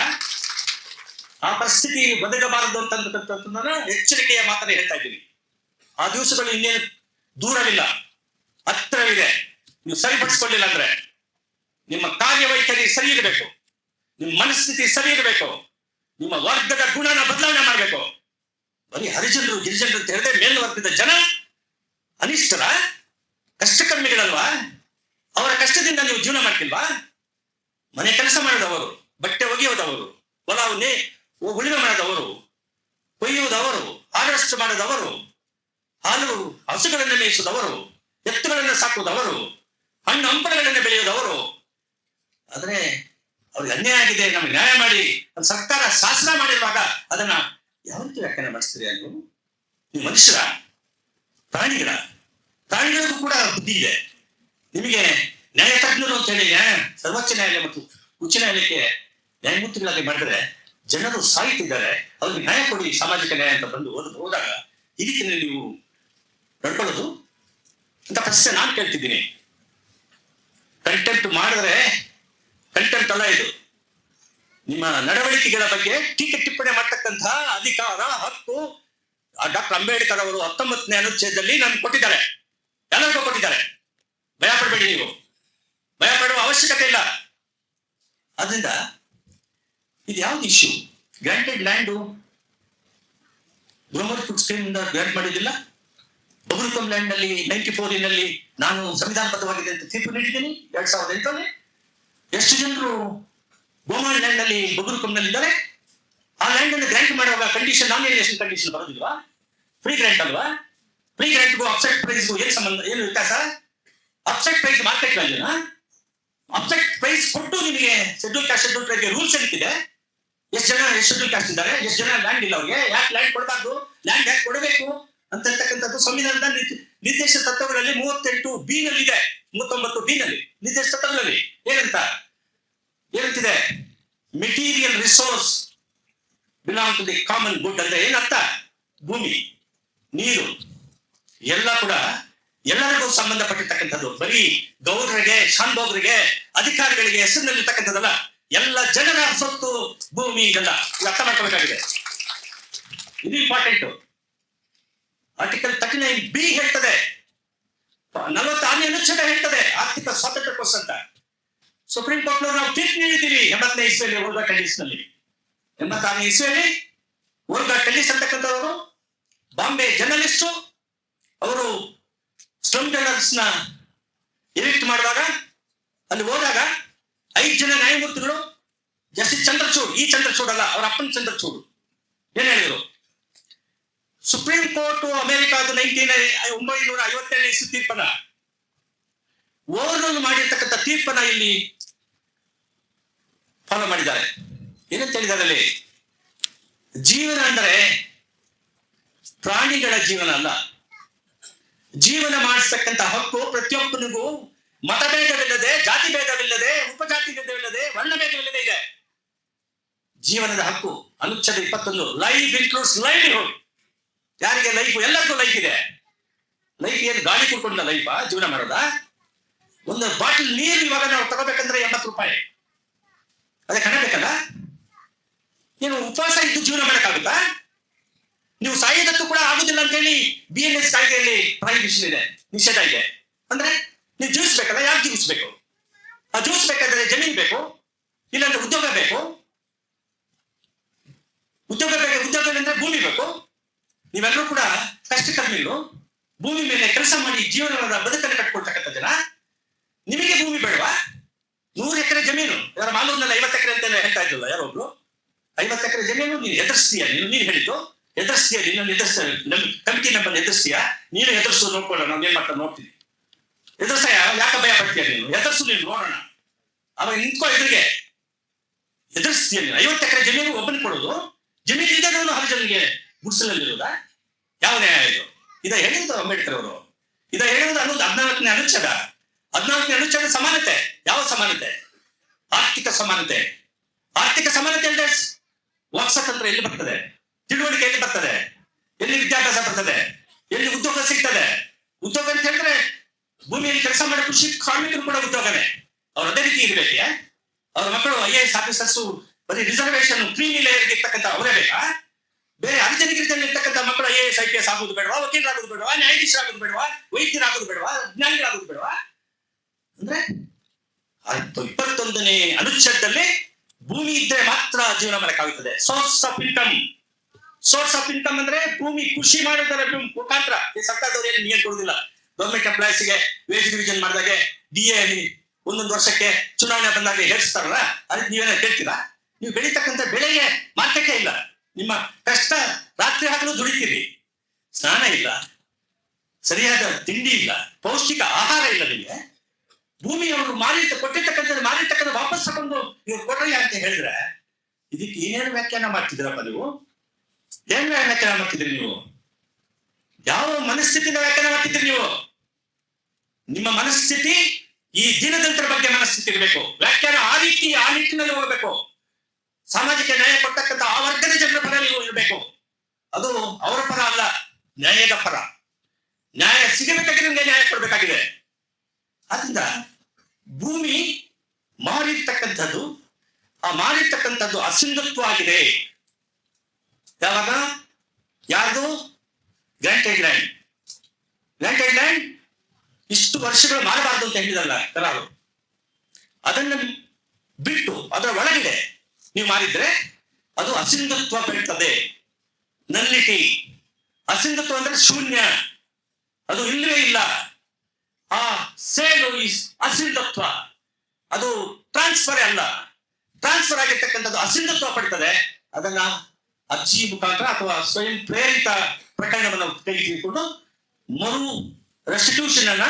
ಆ ಪರಿಸ್ಥಿತಿ ಬದಗಬಾರದು ಅಂತಂದ್ರೆ ಎಚ್ಚರಿಕೆಯ ಮಾತನ್ನ ಹೇಳ್ತಾ ಇದ್ದೀನಿ. ಆ ದಿವಸಗಳು ಇನ್ನೇನು ದೂರವಿಲ್ಲ, ಹತ್ತಿರವಿದೆ. ನೀವು ಸರಿಪಡಿಸ್ಕೊಳ್ಳಿಲ್ಲ ಅಂದ್ರೆ ನಿಮ್ಮ ಕಾರ್ಯವೈಖರಿ ಸರಿ ಇರಬೇಕು, ನಿಮ್ಮ ಮನಸ್ಥಿತಿ ಸರಿ ಇರಬೇಕು, ನಿಮ್ಮ ವರ್ಗದ ಗುಣನ ಬದಲಾವಣೆ ಮಾಡಬೇಕು. ಬರೀ ಹರಿಜನರು ಗಿರಿಜನರು ಅಂತ ಹೇಳಿದ್ರೆ ಮೇಲ್ವರ್ಗದ ಜನ ಅನಿಷ್ಟರ ಕಷ್ಟಕರ್ಮಿಗಳಲ್ವಾ? ಅವರ ಕಷ್ಟದಿಂದ ನೀವು ಜೀವನ ಮಾಡ್ತಿಲ್ವಾ? ಮನೆ ಕೆಲಸ ಮಾಡಿದವರು, ಬಟ್ಟೆ ಒಗೆಯುವುದವರು, ಹೊಲವನ್ನೇ ಉಳುಮೆ ಮಾಡಿದವರು, ಕೊಯ್ಯುವುದವರು, ಹಾರ್ವೆಸ್ಟ್ ಮಾಡಿದವರು, ಹಾಲು ಹಸುಗಳನ್ನು ಮೇಯಿಸುವುದವರು, ಎತ್ತುಗಳನ್ನು ಸಾಕುವುದವರು, ಹಣ್ಣು ಹಂಪಲುಗಳನ್ನು ಬೆಳೆಯುವುದವರು. ಆದ್ರೆ ಅವ್ರಿಗೆ ಅನ್ಯಾಯ ಆಗಿದೆ, ನಮ್ಗೆ ನ್ಯಾಯ ಮಾಡಿ ಸರ್ಕಾರ ಶಾಸನ ಮಾಡಿರುವಾಗ ಅದನ್ನ ಯಾವ ರೀತಿ ವ್ಯಾಖ್ಯಾನ ಮಾಡಿಸ್ತೀರಿ? ನೀವು ನೀವು ಮನುಷ್ಯರ ಪ್ರಾಣಿಗಳ? ಪ್ರಾಣಿಗಳಿಗೂ ಕೂಡ ಬುದ್ಧಿ ಇದೆ. ನಿಮಗೆ ನ್ಯಾಯ ತಜ್ಞರು ಅಂತ ಹೇಳಿ ಸರ್ವೋಚ್ಚ ನ್ಯಾಯಾಲಯ ಮತ್ತು ಉಚ್ಚ ನ್ಯಾಯಾಲಯಕ್ಕೆ ನ್ಯಾಯಮೂರ್ತಿಗಳಾಗಿ ಮಾಡಿದ್ರೆ ಜನರು ಸಾಯ್ತಿದ್ದಾರೆ, ಅವ್ರಿಗೆ ನ್ಯಾಯ ಕೊಡಿ, ಸಾಮಾಜಿಕ ನ್ಯಾಯ ಅಂತ ಬಂದು ಹೋದಾಗ ಈ ರೀತಿ ನೀವು ನಡ್ಕೊಳ್ಳೋದು ಅಂತ ಪ್ರಶ್ನೆ ನಾನು ಕೇಳ್ತಿದ್ದೀನಿ. ಕಂಟೆಂಪ್ಟ್ ಮಾಡಿದ್ರೆ ಕಂಟೆಂಪ್ಟ್ ಅಲ್ಲ ಇದು. ನಿಮ್ಮ ನಡವಳಿಕೆಗಳ ಬಗ್ಗೆ ಟೀಕೆ ಟಿಪ್ಪಣಿ ಮಾಡ್ತಕ್ಕಂತಹ ಅಧಿಕಾರ, ಹಕ್ಕು ಡಾಕ್ಟರ್ ಅಂಬೇಡ್ಕರ್ ಅವರು 19ನೇ ಅನುಚ್ಛೇದದಲ್ಲಿ ನಮ್ಗೆ ಕೊಟ್ಟಿದ್ದಾರೆ, ಎಲ್ಲರಿಗೂ ಕೊಟ್ಟಿದ್ದಾರೆ. ಭಯ ಪಡಬೇಡಿ, ನೀವು ಭಯ ಪಡುವ ಅವಶ್ಯಕತೆ ಇಲ್ಲ. ಆದ್ರಿಂದ ಇದು ಯಾವ್ದು ಇಶ್ಯೂ? ಗ್ರಾಂಟೆಡ್ ಲ್ಯಾಂಡು ಬ್ರಹ್ಮರ್ ಫುಡ್ ಸ್ಕೀಮ್ ಇಂದ ಗ್ರಾಂಟ್ ಮಾಡಿದ್ದಿಲ್ಲ. ಬಗುರುಕಂ ಲ್ಯಾಂಡ್ ನಲ್ಲಿ 94 ನಾನು ಸಂವಿಧಾನಬದ್ಧವಾಗಿದೆ ಅಂತ ತೀರ್ಪು ನೀಡಿದ್ದೀನಿ 2008ರಲ್ಲಿ. ಎಷ್ಟು ಜನರು ಗೋಮಾಳ ಲ್ಯಾಂಡ್ ನಲ್ಲಿ ಬಗುರುಕಂ ನಲ್ಲಿ ಇದ್ದಾರೆ? ಆ ಲ್ಯಾಂಡ್ ಅನ್ನು ಗ್ರಾಂಟ್ ಮಾಡುವಾಗ ಕಂಡೀಷನ್, ನಾನ್ ಏಲಿಯೇಷನ್ ಕಂಡೀಷನ್ ಬರೋದಿಲ್ವಾ? ಫ್ರೀ ಗ್ರಾಂಟ್ ಅಲ್ವಾ? ಫ್ರೀ ಗ್ರಾಂಟ್ಗೂ ಅಬ್ಸೆಕ್ಟ್ ಪ್ರೈಸ್ಗೂ ಏನು ಸಂಬಂಧ, ಏನು ವ್ಯತ್ಯಾಸ? ಅಬ್ಸೆಕ್ಟ್ ಪ್ರೈಸ್ ಮಾರ್ಕೆಟ್ ವ್ಯಾಲ್ಯೂನಾ? ಅಬ್ಸೆಕ್ಟ್ ಪ್ರೈಸ್ ಕೊಟ್ಟು ನಿಮಗೆ ಶೆಡ್ಯೂಲ್ ಕಾಸ್ಟ್, ಶೆಡ್ಯೂಲ್ ಟ್ರೈಬ್ಗೆ ರೂಲ್ಸ್ ಏನಿದೆ? ಎಷ್ಟು ಜನ ಶೆಡ್ಯೂಲ್ ಕಾಸ್ಟ್ ಇದ್ದಾರೆ, ಎಷ್ಟು ಜನ ಲ್ಯಾಂಡ್ ಇಲ್ಲ ಅವ್ರಿಗೆ, ಯಾಕೆ ಲ್ಯಾಂಡ್ ಕೊಡಬಾರ್ದು, ಲ್ಯಾಂಡ್ ಯಾಕೆ ಕೊಡಬೇಕು ಅಂತಕ್ಕಂಥದ್ದು ಸಂವಿಧಾನದ ನಿರ್ದೇಶ ತತ್ವಗಳಲ್ಲಿ 38B ನಲ್ಲಿದೆ, 39B ನಲ್ಲಿ ನಿರ್ದೇಶ ತತ್ವಗಳಲ್ಲಿ ಏನಂತಿದೆ? Material resource belong to the common good ಅಂದ್ರೆ ಏನರ್ಥ? ಭೂಮಿ, ನೀರು ಎಲ್ಲ ಕೂಡ ಎಲ್ಲರಿಗೂ ಸಂಬಂಧಪಟ್ಟಿರ್ತಕ್ಕಂಥದ್ದು. ಬರೀ ಗೌರರಿಗೆ, ಶಾನ್ಭೋಗರಿಗೆ, ಅಧಿಕಾರಿಗಳಿಗೆ ಹೆಸರಿನಲ್ಲಿರ್ತಕ್ಕಂಥದ್ದಲ್ಲ, ಎಲ್ಲ ಜನರ ಸೊತ್ತು ಭೂಮಿ. ಇದೆಲ್ಲ ಅರ್ಥ ಮಾಡ್ಕೋಬೇಕಾಗಿದೆ. ಇದು ಇಂಪಾರ್ಟೆಂಟ್. ಆರ್ಟಿಕಲ್ 39B ಹೇಳ್ತದೆ, 46ನೇ ಅನುಚ್ಛೇದ ಹೇಳ್ತದೆ ಆರ್ಥಿಕ ಸ್ವಾತಂತ್ರ್ಯಕ್ಕೋಸ್ಕರ ಅಂತ. ಸುಪ್ರೀಂ ಕೋರ್ಟ್ ನಾವು ತೀರ್ಪು ನೀಡಿದ್ದೀವಿ 80ನೇ ಇಸ್ವಿಯಲ್ಲಿ ಓರ್ಗಾ ಟೆಲಿಸ್ ನಲ್ಲಿ. 86ನೇ ಇಸ್ವಿಯಲ್ಲಿ ಓರ್ಗಾ ಟೆಲಿಸ್ ಅಂತಕ್ಕಂಥವರು ಬಾಂಬೆ ಜರ್ನಲಿಸ್ಟು, ಅವರು ಸ್ಲಮ್ ಡೀಲರ್ಸ್ ನ ಎವಿಕ್ಟ್ ಮಾಡುವಾಗ ಅಲ್ಲಿ ಹೋದಾಗ 5 ಜನ ನ್ಯಾಯಮೂರ್ತಿಗಳು, ಜಸ್ಟಿಸ್ ಚಂದ್ರಚೂಡ್, ಈ ಚಂದ್ರಚೂಡ್ ಅಲ್ಲ, ಅವರ ಅಪ್ಪನ ಚಂದ್ರಚೂಡ್, ಏನ್ ಹೇಳಿದ್ರು? ಸುಪ್ರೀಂ ಕೋರ್ಟ್ ಅಮೆರಿಕಾದ 1957ನೇ ಇಸ್ವಿ ತೀರ್ಪನ್ನ ಓವರ್ರೂಲ್ ಮಾಡಿರ್ತಕ್ಕಂಥ ತೀರ್ಪನ್ನ ಇಲ್ಲಿ ಫಾಲೋ ಮಾಡಿದ್ದಾರೆ. ಏನಂತ ಹೇಳಿದ್ದಾರೆ ಅಲ್ಲಿ? ಜೀವನ ಅಂದರೆ ಪ್ರಾಣಿಗಳ ಜೀವನ ಅಲ್ಲ. ಜೀವನ ಮಾಡಿಸ್ತಕ್ಕಂಥ ಹಕ್ಕು ಪ್ರತಿಯೊಬ್ಬನಿಗೂ ಮತಭೇದವಿಲ್ಲದೆ, ಜಾತಿ ಭೇದವಿಲ್ಲದೆ, ಉಪಜಾತಿ ಭೇದವಿಲ್ಲದೆ, ವರ್ಣ ಭೇದವಿಲ್ಲದೆ ಇದೆ. ಜೀವನದ ಹಕ್ಕು ಅನುಚ್ಛೇದ 21, ಲೈಫ್ ಇನ್ಕ್ಲೂಡ್ಸ್ ಲೈವ್ಲಿಹುಡ್. ಯಾರಿಗೆ ಲೈಫ್? ಎಲ್ಲರಿಗೂ ಲೈಫ್ ಇದೆ. ಲೈಫ್ ಏನು ಗಾಳಿ ಕುಡ್ಕೊಂಡ ಲೈಫಾ ಜೀವನ ಮಾಡೋದ? ಒಂದು ಬಾಟಲ್ ನೀರು ಇವಾಗ ನಾವು ತಗೋಬೇಕಂದ್ರೆ 80 ರೂಪಾಯಿ, ಅದೇ ಕಾಣಬೇಕಲ್ಲ. ಏನು ಉಪವಾಸ ಇದ್ದು ಜೀವನ ಮಾಡಕ್ಕಾಗುತ್ತಾ? ನೀವು ಸಾಯೋದಕ್ಕೂ ಕೂಡ ಆಗುದಿಲ್ಲ ಅಂತ ಹೇಳಿ BNS ಕಾಯ್ದೆಯಲ್ಲಿ ಪ್ರಹಿಬಿಷನ್ ಇದೆ, ನಿಷೇಧ ಇದೆ. ಅಂದ್ರೆ ನೀವು ಜೀವಿಸ್ಬೇಕಲ್ಲ, ಯಾಕೆ ಜೀವಿಸ್ಬೇಕು? ಆ ಜೀವಿಸ್ಬೇಕಾದ್ರೆ ಜಮೀನು ಬೇಕು, ಇಲ್ಲಾಂದ್ರೆ ಉದ್ಯೋಗ ಬೇಕು. ಉದ್ಯೋಗ ಅಂದ್ರೆ ಭೂಮಿ ಬೇಕು. ನೀವೆಲ್ಲರೂ ಕೂಡ ಕಷ್ಟಕರ್ಮಿಗಳು, ಭೂಮಿ ಮೇಲೆ ಕೆಲಸ ಮಾಡಿ ಜೀವನದ ಬದುಕನ್ನು ಕಟ್ಕೊಳ್ತಕ್ಕಂಥ ಜನ. ನಿಮಗೆ ಭೂಮಿ ಬೇಡವಾ? 100 ಎಕರೆ ಜಮೀನು, ಯಾರ ಮಾಲೂರಿನಲ್ಲಿ 50 ಎಕರೆ ಅಂತ ಹೇಳ್ತಾ ಇದ್ರಲ್ಲ ಯಾರೊಬ್ರು, 50 ಎಕರೆ ಜಮೀನು ನೀನು ಎದುರಿಸ್ತೀಯ, ನೀನು ಹೇಳಿದ್ದು ಎದುರಿಸ್ತೀಯ, ನೀನು ಎದುರಿಸ್ತೀಯ, ಕಮಿಟಿ ಮೆಂಬರ್ ಎದುರಿಸ್ತೀಯ, ನೀನು ಎದುರಿಸು, ನೋಡ್ಕೊಳ್ಳೋಣ, ನಾನು ಏನ್ ಮಾಡ್ತಾ ನೋಡ್ತೀನಿ. ಎದುರ್ಸಯ, ಯಾಕೆ ಭಯ ಪಡ್ತೀಯ ನೀನು? ಎದುರಿಸು, ನೀನು ನೋಡೋಣ. ಅವಾಗ ನಿಂತ್ಕೋ ಎದುರಿಗೆ, ಎದುರಿಸ್ತೀಯ ನೀನು. 50 ಎಕರೆ ಜಮೀನು ಒಬ್ಬನಿಗೆ ಕೊಡೋದು, ಜಮೀನು ಇಲ್ಲದವನು 10 ಜನರಿಗೆ ಗುಡಿಸಲಲ್ಲಿರೋದ ಯಾವ ನ್ಯಾಯ ಇದು? ಇದ ಹೇಳಿದ್ದು ಅಂಬೇಡ್ಕರ್ ಅವರು, ಇದ ಹೇಳುವುದು ಅನ್ನೋದು 14ನೇ ಅನುಚ್ಛೇದ. 14ನೇ ಅನುಚ್ಛೇದ ಸಮಾನತೆ. ಯಾವ ಸಮಾನತೆ? ಆರ್ಥಿಕ ಸಮಾನತೆ. ಆರ್ಥಿಕ ಸಮಾನತೆ ಅಂದ್ರೆ ವಾಕ್ಸ್ವಾತಂತ್ರ್ಯ ಎಲ್ಲಿ ಬರ್ತದೆ? ತಿಳುವಳಿಕೆ ಎಲ್ಲಿ ಬರ್ತದೆ? ಎಲ್ಲಿ ವಿದ್ಯಾಭ್ಯಾಸ ಬರ್ತದೆ? ಎಲ್ಲಿ ಉದ್ಯೋಗ ಸಿಗ್ತದೆ? ಉದ್ಯೋಗ ಅಂತ ಹೇಳಿದ್ರೆ ಭೂಮಿಯಲ್ಲಿ ಕೆಲಸ ಮಾಡೋ ಕೃಷಿ ಕಾರ್ಮಿಕರು ಕೂಡ ಉದ್ಯೋಗನೇ. ಅವ್ರು ಅದೇ ರೀತಿ ಇರ್ಬೇಕೆ? ಅವ್ರ ಮಕ್ಕಳು IAS ಆಫೀಸರ್ಸು ಬರೀ ರಿಸರ್ವೇಶನ್ ಕ್ರೀಮಿ ಲೇಯರ್ಗೆ ಇರ್ತಕ್ಕಂಥ ಅವರೇ ಬೇಕಾ? ಬೇರೆ ಅರ್ಜನಿಕರಿದ್ದಲ್ಲಿ ಇರ್ತಕ್ಕಂಥ ಮಕ್ಕಳು IAS IPS ಆಗೋದು ಬೇಡವಾ? ವಕೀಲರಾಗೋದು ಬೇಡವಾ? ನ್ಯಾಯಾಧೀಶರಾಗೋದು ಬೇಡವಾ? ವೈದ್ಯರಾಗೋದು ಬೇಡವಾ? ವಿಜ್ಞಾನಿಗಳಾಗೋದು ಬೇಡವಾ? ಅಂದ್ರೆ 21ನೇ ಅನುಚ್ಛೇದದಲ್ಲಿ ಭೂಮಿ ಇದ್ರೆ ಮಾತ್ರ ಜೀವನ ಮಾಡಕ್ಕಾಗುತ್ತದೆ. Source of income. Source of income ಅಂದ್ರೆ ಭೂಮಿ ಕೃಷಿ ಮಾಡೋದರ ಮುಖಾಂತರ. ಈ ಸರ್ಕಾರದವ್ರು ಏನು ನೀರು ಕೊಡುದಿಲ್ಲ. ಗೌರ್ಮೆಂಟ್ ಎಂಪ್ಲಾಯೀಸ್ಗೆ ವೇಜ್ ಡಿವಿಷನ್ ಮಾಡಿದಾಗೆ DA ಒಂದೊಂದು ವರ್ಷಕ್ಕೆ ಚುನಾವಣೆ ಬಂದಾಗ ಹೇರಿಸ್ತಾರಲ್ಲ, ಅದಕ್ಕೆ ನೀವೇನ ಕೇಳ್ತೀರಾ? ನೀವು ಬೆಳೀತಕ್ಕಂಥ ಬೆಳೆಗೆ ಮಾರ್ಕೆಟೇ ಇಲ್ಲ. ನಿಮ್ಮ ಕಷ್ಟ ರಾತ್ರಿ ಹಗಲು ದುಡಿತೀರಿ, ಸ್ನಾನ ಇಲ್ಲ, ಸರಿಯಾದ ತಿಂಡಿ ಇಲ್ಲ, ಪೌಷ್ಟಿಕ ಆಹಾರ ಇಲ್ಲ. ನಿಮಗೆ ಭೂಮಿಯವರು ಮಾರಿರ್ತಕ್ಕಂಥ ವಾಪಸ್ ತಗೊಂಡು ನೀವು ಕೊಡ್ರಿ ಅಂತ ಹೇಳಿದ್ರೆ ಇದಕ್ಕೆ ಏನೇನು ವ್ಯಾಖ್ಯಾನ ಮಾಡ್ತಿದ್ದೀರಪ್ಪ ನೀವು? ಏನ್ ವ್ಯಾಖ್ಯಾನ ಮಾಡ್ತಿದ್ರಿ ನೀವು? ಯಾವ ಮನಸ್ಥಿತಿಯಿಂದ ವ್ಯಾಖ್ಯಾನ ಮಾಡ್ತಿದ್ರಿ ನೀವು? ನಿಮ್ಮ ಮನಸ್ಥಿತಿ ಈ ದಿನದಂತರ ಬಗ್ಗೆ ಮನಸ್ಥಿತಿ ಇರಬೇಕು. ವ್ಯಾಖ್ಯಾನ ಆ ನಿಟ್ಟಿನಲ್ಲಿ ಹೋಗ್ಬೇಕು. ಸಾಮಾಜಿಕ ನ್ಯಾಯ ಕೊಡ್ತಕ್ಕಂಥ ಆ ವರ್ಗದ ಜನರ ಪರ ನೀವು ಇರಬೇಕು. ಅದು ಅವರ ಪರ ಅಲ್ಲ, ನ್ಯಾಯದ ಪರ. ನ್ಯಾಯ ಸಿಗಬೇಕಾಗಿದೆ, ನ್ಯಾಯ ಕೊಡ್ಬೇಕಾಗಿದೆ. ಆದ್ರಿಂದ ಭೂಮಿ ಮಾರಿರ್ತಕ್ಕಂಥದ್ದು, ಆ ಮಾರಿರ್ತಕ್ಕಂಥದ್ದು ಅಸಿಂಧುತ್ವ ಆಗಿದೆ. ಯಾವಾಗ? ಯಾರ್ದು? Granted land. ಗ್ರಾಂಟೆಡ್ ಲ್ಯಾಂಡ್ ಇಷ್ಟು ವರ್ಷಗಳು ಮಾಡಬಾರ್ದು ಅಂತ ಹೇಳಿದಲ್ಲ ಕರಾರು. ಅದನ್ನು ಬಿಟ್ಟು ಅದರ ಒಳಗಡೆ ನೀವು ಮಾರಿದ್ರೆ ಅದು ಅಸಿಂಧುತ್ವ ಬೆಳ್ತದೆ. ನಲ್ಲಿಟಿ. ಅಸಿಂಧುತ್ವ ಅಂದ್ರೆ ಶೂನ್ಯ, ಅದು ಇಲ್ಲವೇ ಇಲ್ಲ. ಆ ಸೇಲು ಅಸಿಂಧುತ್ವ, ಅದು ಟ್ರಾನ್ಸ್ಫರ್ ಅಲ್ಲ. ಟ್ರಾನ್ಸ್ಫರ್ ಆಗಿರ್ತಕ್ಕಂಥದ್ದು ಅಸಿಂಧುತ್ವ ಪಡ್ತದೆ. ಅದನ್ನ ಅರ್ಜಿ ಮುಖಾಂತರ ಅಥವಾ ಸ್ವಯಂ ಪ್ರೇರಿತ ಪ್ರಕರಣವನ್ನು ಕೈ ತೆಗೆದುಕೊಂಡು ಮರು ರೆಸ್ಟಿಟ್ಯೂಷನ್ ಅನ್ನ,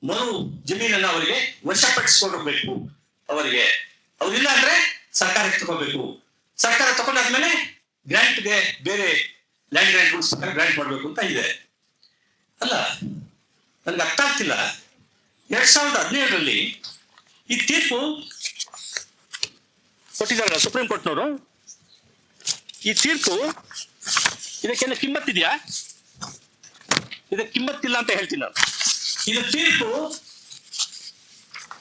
ಮರು ಜಮೀನನ್ನ ಅವರಿಗೆ ವಶಪಡಿಸಿಕೊಡ್ಬೇಕು. ಅವರಿಗೆ ಅವ್ರಿಲ್ಲ ಅಂದ್ರೆ ಸರ್ಕಾರಕ್ಕೆ ತಗೋಬೇಕು. ಸರ್ಕಾರ ತಗೊಂಡಾದ್ಮೇಲೆ ಗ್ರಾಂಟ್ಗೆ ಬೇರೆ ಲ್ಯಾಂಡ್ ಗ್ರಾಂಟ್ ರೂಲ್ಸ್ ಪ್ರಕಾರ ಗ್ರಾಂಟ್ ಮಾಡಬೇಕು ಅಂತ ಇದೆ. ಅಲ್ಲ, ನನಗೆ ಅರ್ಥ ಆಗ್ತಿಲ್ಲ. 2017ರಲ್ಲಿ ಈ ತೀರ್ಪು ಕೊಟ್ಟಿದ್ದಾರಲ್ಲ ಸುಪ್ರೀಂ ಕೋರ್ಟ್ನವರು, ಈ ತೀರ್ಪು ಇದಕ್ಕೆಲ್ಲ ಕಿಮ್ಮತ್ತಿದೆಯಾ? ಇದಕ್ಕೆ ಕಿಮ್ಮತ್ತಿಲ್ಲ ಅಂತ ಹೇಳ್ತೀನಿ ನಾನು. ಇದು ತೀರ್ಪು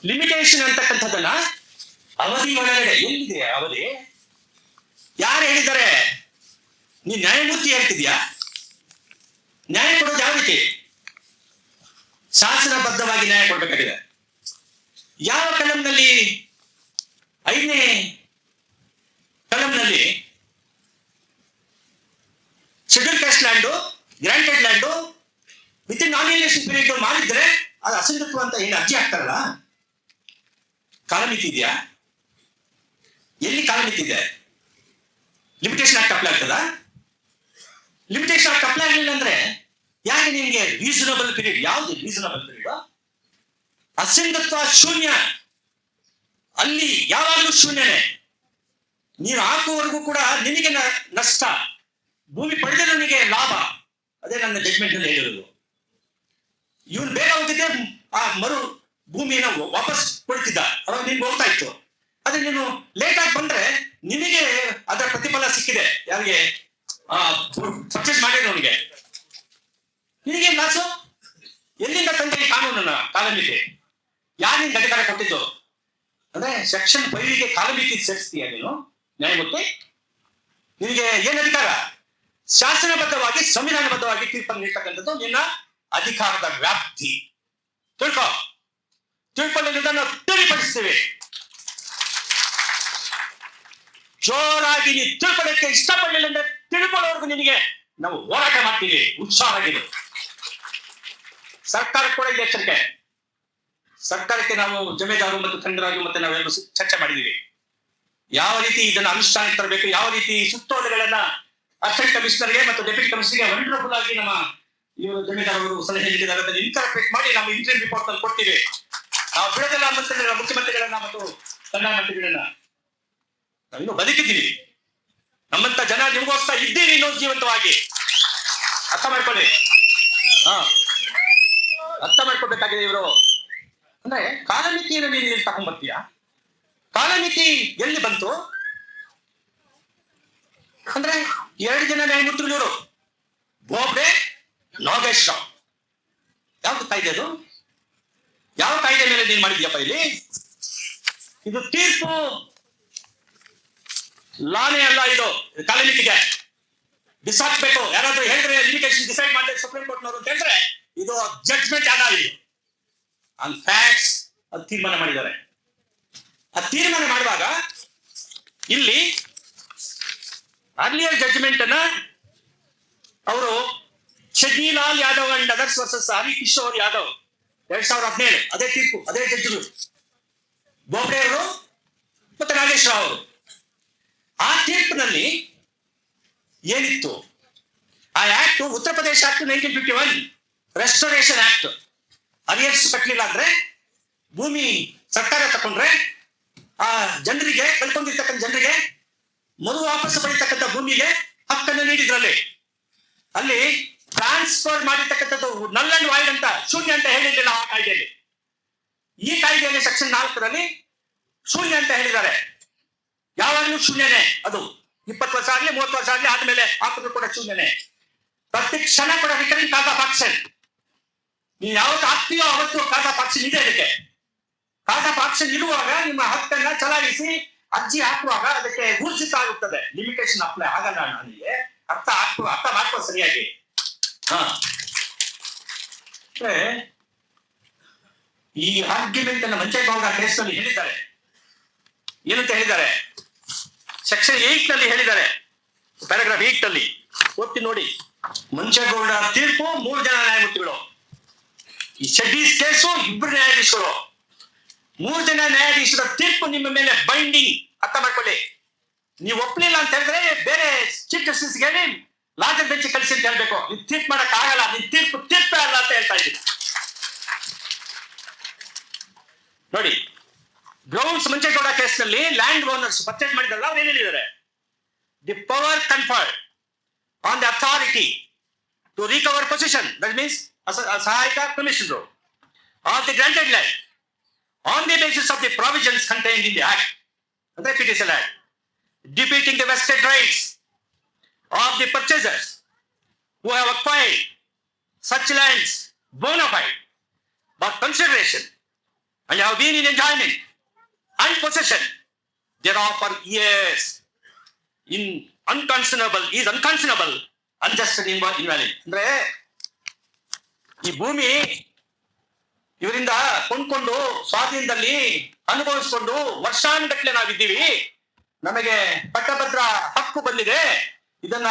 ಲಿಮಿಟೇಷನ್ ಅಂತಕ್ಕಂಥದ್ದನ್ನ ಅವಧಿ ಒಳಗಡೆ ಎಲ್ಲಿದೆ ಅವಧಿ? ಯಾರು ಹೇಳಿದ್ದಾರೆ? ನೀ ನ್ಯಾಯಮೂರ್ತಿ ಹೇಳ್ತಿದ್ಯಾ? ನ್ಯಾಯ ಕೊಡೋದು ಯಾವ ರೀತಿ? ಶಾಸನಬದ್ಧವಾಗಿ ನ್ಯಾಯ ಕೊಡ್ಬೇಕಾಗಿದೆ. ಯಾವ ಕಲಂನಲ್ಲಿ? 5ನೇ ಕಲಂನಲ್ಲಿ schedule caste land, granted land within nomination period ಮಾಡಿದ್ರೆ ಅದು ಅಸಿಂಧುತ್ವ ಅಂತ ಏನು ಅರ್ಜಿ ಹಾಕ್ತಾರಲ್ಲ, ಕಾಲಮಿತಿ ಇದೆಯಾ? ಎಲ್ಲಿ ಕಾಲಮಿತಿ ಇದೆ? ಲಿಮಿಟೇಷನ್ ಆಕ್ಟ್ ಅಪ್ಲೈ ಆಗ್ತದ? ಲಿಮಿಟೇಷನ್ ಆಕ್ಟ್ ಅಪ್ಲೈ ಆಗಲಿಲ್ಲ ಅಂದ್ರೆ ಯಾಕೆ ನಿಮಗೆ ರೀಸನಬಲ್ ಪೀರಿಯಡ್? ಯಾವುದು ರೀಸನಬಲ್ ಪೀರಿಯಡ್? ಅಸಿಂಧುತ್ವ ಶೂನ್ಯ, ಅಲ್ಲಿ ಯಾವಾಗಲೂ ಶೂನ್ಯನೇ. ನೀರು ಹಾಕುವವರೆಗೂ ಕೂಡ ನಿನಗೆ ನಷ್ಟ, ಭೂಮಿ ಪಡೆದವನಿಗೆ ಲಾಭ. ಅದೇ ನನ್ನ ಜಡ್ಜ್ಮೆಂಟ್ ಅಲ್ಲಿ ಹೇಳಿರೋದು. ಇವನು ಬೇಗ ಹೋಗಿದ್ದೆ ಆ ಮರು ಭೂಮಿಯನ್ನು ವಾಪಸ್ ಕೊಡ್ತಿದ್ದ, ಅವಾಗ ನಿನ್ಗೆ ಹೋಗ್ತಾ ಇತ್ತು. ಅದೇ ನೀನು ಲೇಟ್ ಆಗಿ ಬಂದ್ರೆ ನಿನಗೆ ಅದರ ಪ್ರತಿಫಲ ಸಿಕ್ಕಿದೆ. ಯಾರಿಗೆ? ಪರ್ಚೇಸ್ ಮಾಡಿರೋನಿಗೆ. ನಿನಗೆ ಲಾಸು. ಎಲ್ಲಿಂದ ತಂದೆ ಕಾನೂನನ್ನ? ಕಾಲಮಿತಿ. ಯಾರು ನಿನ್ಗೆ ಅಧಿಕಾರ ಕೊಟ್ಟಿದ್ದು? ಅಂದ್ರೆ ಸೆಕ್ಷನ್ 5ಗೆ ಕಾಲಮಿತಿ ಸೇರಿಸ್ತೀಯ ನೀನು ನ್ಯಾಯಮೂರ್ತಿ? ನಿನಗೆ ಏನ್ ಅಧಿಕಾರ? ಶಾಸನಬದ್ಧವಾಗಿ ಸಂವಿಧಾನಬದ್ಧವಾಗಿ ತೀರ್ಪನ್ನು ನೀಡ್ತಕ್ಕಂಥದ್ದು ನಿನ್ನ ಅಧಿಕಾರದ ವ್ಯಾಪ್ತಿ. ತಿಳ್ಕೊಳ್ಳೋದ್ರಿಂದ ನಾವು ತಿಳಿಪಡಿಸ್ತೇವೆ. ಜೋರಾಗಿ ನೀ ತಿಳ್ಕೊಳ್ಳೋಕೆ ಇಷ್ಟಪಡಲಿಲ್ಲ ಅಂದ್ರೆ ತಿಳ್ಕೊಳ್ಳೋರ್ಗು ನಿನಗೆ ನಾವು ಹೋರಾಟ ಮಾಡ್ತೀವಿ ಉತ್ಸಾಹವಾಗಿದೆ. ಸರ್ಕಾರ ಕೂಡ ಇದೆ ಎಚ್ಚರಿಕೆ. ಸರ್ಕಾರಕ್ಕೆ ನಾವು ಜಮೇದಾರು ಮತ್ತು ಖಂಡರಾಜು ಮತ್ತೆ ನಾವೆಲ್ಲರೂ ಚರ್ಚೆ ಮಾಡಿದೀವಿ. ಯಾವ ರೀತಿ ಇದನ್ನ ಅನುಷ್ಠಾನಕ್ಕೆ ತರಬೇಕು, ಯಾವ ರೀತಿ ಸುತ್ತೋಲೆಗಳನ್ನ ಅಸಿಸ್ಟೆಂಟ್ ಕಮಿಷನರ್ಗೆ ಮತ್ತು ಡೆಪ್ಯೂಟಿ ಕಮಿಷನರ್ಗೆ ವಂಡರ್ಫುಲ್ ಆಗಿ ನಮ್ಮ ಇವರು ಜಮೀದಾರ್ ಅವರು ಸಲಹೆ ನೀಡಿದ್ದಾರೆ. ಅದನ್ನು ಇನ್ಕಾರ್ಪೊರೇಟ್ ಮಾಡಿ ನಾವು ಇಂಟರ್ವ್ಯೂ ರಿಪೋರ್ಟ್ ಅಲ್ಲಿ ಕೊಡ್ತೀವಿ. ನಾವು ಬಿಡೋದಿಲ್ಲ ಮುಖ್ಯಮಂತ್ರಿಗಳನ್ನ ಮತ್ತು ಕನ್ನಡ ಮಂತ್ರಿಗಳನ್ನ. ನಾವಿನ್ನು ಬದುಕಿದ್ದೀವಿ, ನಮ್ಮಂತ ಜನ ನಿಮಗೋಸ್ಕರ ಇದ್ದೀವಿ ಇನ್ನೊಂದು ಜೀವಂತವಾಗಿ. ಅರ್ಥ ಮಾಡ್ಕೊಳ್ಳಿ. ಅರ್ಥ ಮಾಡ್ಕೊಳ್ಬೇಕಾಗಿದೆ ಇವರು. ಅಂದ್ರೆ ಕಾಲಮಿತಿಯನ್ನು ನೀನು ತಗೊಂಡ್ಬರ್ತೀಯ. ಕಾಲಮಿತಿ ಎಲ್ಲಿ ಬಂತು ಅಂದ್ರೆ 2 ಜನ ನ್ಯಾಯಮೂರ್ತಿಗಳು ಇವರು, ಬೋಬ್ಡೆ, ನಾಗೇಶ್ ರಾವ್. ಯಾವ್ದು ಕಾಯ್ದೆ ಅದು? ಯಾವ ಕಾಯ್ದೆ ಮೇಲೆ ನೀನ್ ಮಾಡಿದ್ಯಪ್ಪ ಇಲ್ಲಿ? ಇದು ತೀರ್ಪು ಲಾನೇ ಅಲ್ಲ, ಇದು ಕಾಲಮಿತಿಗೆ ಬಿಸಾಕ್ಬೇಕು. ಯಾರಾದ್ರೂ ಹೇಳಿದ್ರೆ ಲಿಮಿಟೇಷನ್ ಡಿಸೈಡ್ ಮಾಡಿದ್ರೆ ಸುಪ್ರೀಂ ಕೋರ್ಟ್ನವರು ಅಂತ ಹೇಳಿದ್ರೆ ಇದು ಜಡ್ಜ್ಮೆಂಟ್ ಆಗಿದೆ. ಆನ್ ಫ್ಯಾಕ್ಟ್ಸ್ ಅದು ತೀರ್ಮಾನ ಮಾಡಿದ್ದಾರೆ. ಆ ತೀರ್ಮಾನ ಮಾಡುವಾಗ ಇಲ್ಲಿ ಅರ್ಲಿಯರ್ ಜಡ್ಜ್ಮೆಂಟ್ ಅನ್ನ ಅವರು Shajilal Yadav and others versus Harikishore Yadav 2017 ಅದೇ ತೀರ್ಪು, ಅದೇ ಜಡ್ಜ್ಗಳು ಬೋಬ್ಡೆ ಅವರು ಮತ್ತೆ ನಾಗೇಶ್ ರಾವ್ ಅವರು. ಆ ತೀರ್ಪಿನಲ್ಲಿ ಏನಿತ್ತು? ಆ act Uttar Pradesh act 1951 restoration act. Arrears ಕಟ್ಟಲಿಲ್ಲ ಅಂದ್ರೆ ಭೂಮಿ ಸರ್ಕಾರ ತಕೊಂಡ್ರೆ ಆ ಜನರಿಗೆ, ಕಳ್ಕೊಂಡಿರ್ತಕ್ಕಂಥ ಜನರಿಗೆ ಮರು ವಾಪಸ್ ಪಡಿತಕ್ಕಂಥ ಭೂಮಿಗೆ ಹಕ್ಕನ್ನು ನೀಡಿದ್ರಲ್ಲಿ. ಅಲ್ಲಿ ಟ್ರಾನ್ಸ್ಫರ್ ಮಾಡಿರ್ತಕ್ಕಂಥದ್ದು ನಲ್ ಅಂಡ್ ವಾಯ್ಡ್ ಅಂತ, ಶೂನ್ಯ ಅಂತ ಹೇಳಿರಲಿಲ್ಲ ಆ ಕಾಯ್ದೆಯಲ್ಲಿ. ಈ ಕಾಯ್ದೆಯಲ್ಲಿ ಸೆಕ್ಷನ್ 4ರಲ್ಲಿ ಶೂನ್ಯ ಅಂತ ಹೇಳಿದ್ದಾರೆ. ಯಾವಾಗಲೂ ಶೂನ್ಯನೇ ಅದು. 20 ವರ್ಷ ಆಗ್ಲಿ 30 ವರ್ಷ ಆಗ್ಲಿ ಆದ್ಮೇಲೆ ಹಾಕಿದ್ರು ಕೂಡ ಶೂನ್ಯನೇ. ಪ್ರತಿ ಕ್ಷಣ ಕೂಡ ರಿಕರಿಂಗ್ ಕಾಸ್ ಆಫ್ ಆಕ್ಷನ್. ನೀವು ಯಾವತ್ತು ಆಗ್ತೀಯೋ ಅವತ್ತು ಕಾಸ್ ಆಫ್ ಆಕ್ಷನ್ ಇದೆ. ಅದಕ್ಕೆ ಕಾಸ್ ಆಫ್ ಆಕ್ಷನ್ ಇರುವಾಗ ನಿಮ್ಮ ಹಕ್ಕನ್ನ ಚಲಾಯಿಸಿ ಅರ್ಜಿ ಹಾಕುವಾಗ ಅದಕ್ಕೆ ಊರ್ಜಿತ ಆಗುತ್ತದೆ. ಲಿಮಿಟೇಷನ್ ಅಪ್ಲೈ ಆಗಲ್ಲ. ನನಗೆ ಅರ್ಥ ಮಾಡ್ಕೋ ಸರಿಯಾಗಿ. ಈ ಆರ್ಗ್ಯುಮೆಂಟ್ ಅನ್ನ ಮಂಚೇಗೌಡ ಕೇಸ್ ನಲ್ಲಿ ಹೇಳಿದ್ದಾರೆ. ಏನಂತ ಹೇಳಿದ್ದಾರೆ? ಸೆಕ್ಷನ್ 8 ನಲ್ಲಿ ಹೇಳಿದ್ದಾರೆ, ಪ್ಯಾರಾಗ್ರಾಫ್ 8 ನಲ್ಲಿ ಓದ್ತಿ ನೋಡಿ. ಮಂಚೇಗೌಡ ತೀರ್ಪು 3 ಜನ ನ್ಯಾಯಮೂರ್ತಿಗಳು, ಈ ಶೆಡ್ಡೀಸ್ ಕೇಸು 2 ನ್ಯಾಯಾಧೀಶರು. 3 ಜನ ನ್ಯಾಯಾಧೀಶರ ತೀರ್ಪು ನಿಮ್ಮ ಮೇಲೆ ಬೈಂಡಿಂಗ್. ಅರ್ಥ ಮಾಡ್ಕೊಳ್ಳಿ. ನೀವು ಒಪ್ಪಲಿಲ್ಲ ಅಂತ ಹೇಳಿದ್ರೆ ಬೇರೆ ಚೀಫ್ ಜಸ್ಟಿಸ್ ಹೇಳಿ ಲಾರ್ಜರ್ ಬೆಂಚ್ ಕಳಿಸಿ ಅಂತ ಹೇಳ್ಬೇಕು. ನೀವು ತೀರ್ಪು ಮಾಡಕ್ ಆಗಲ್ಲ, ನಿನ್ ತೀರ್ಪೇ ಅಲ್ಲ ಅಂತ ಹೇಳ್ತಾ ಇದ್ದೀನಿ ನೋಡಿ. ಗ್ರೌಂಡ್ಸ್ ಮಂಚೇಗೌಡ ಕೇಸ್ ನಲ್ಲಿ ಲ್ಯಾಂಡ್ ಓನರ್ಸ್ ಪರ್ಚೇಸ್ ಮಾಡಿದ್ರಲ್ಲ, ಅವ್ರು ಏನ್ ಹೇಳಿದ್ದಾರೆ? The power conferred on the authority to recover position, that means ಸಹಾಯಕ commissioner, on the granted land on the basis of the provisions contained in the act, the PTCL Act, defeating the vested rights of the purchasers who have acquired such lands bona fide by consideration and have been in enjoyment and possession thereof for years is unconscionable, unjust and invalid. ಅಂದ್ರೆ ಈ ಭೂಮಿ ಇವರಿಂದ ಕೊಂಡ್ಕೊಂಡು ಸ್ವಾಧೀನದಲ್ಲಿ ಅನುಭವಿಸಿಕೊಂಡು ವರ್ಷಾನುಗಟ್ಟಲೆ ನಾವಿದ್ದೀವಿ, ನಮಗೆ ಪಟ್ಟಭದ್ರ ಹಕ್ಕು ಬಂದಿದೆ, ಇದನ್ನ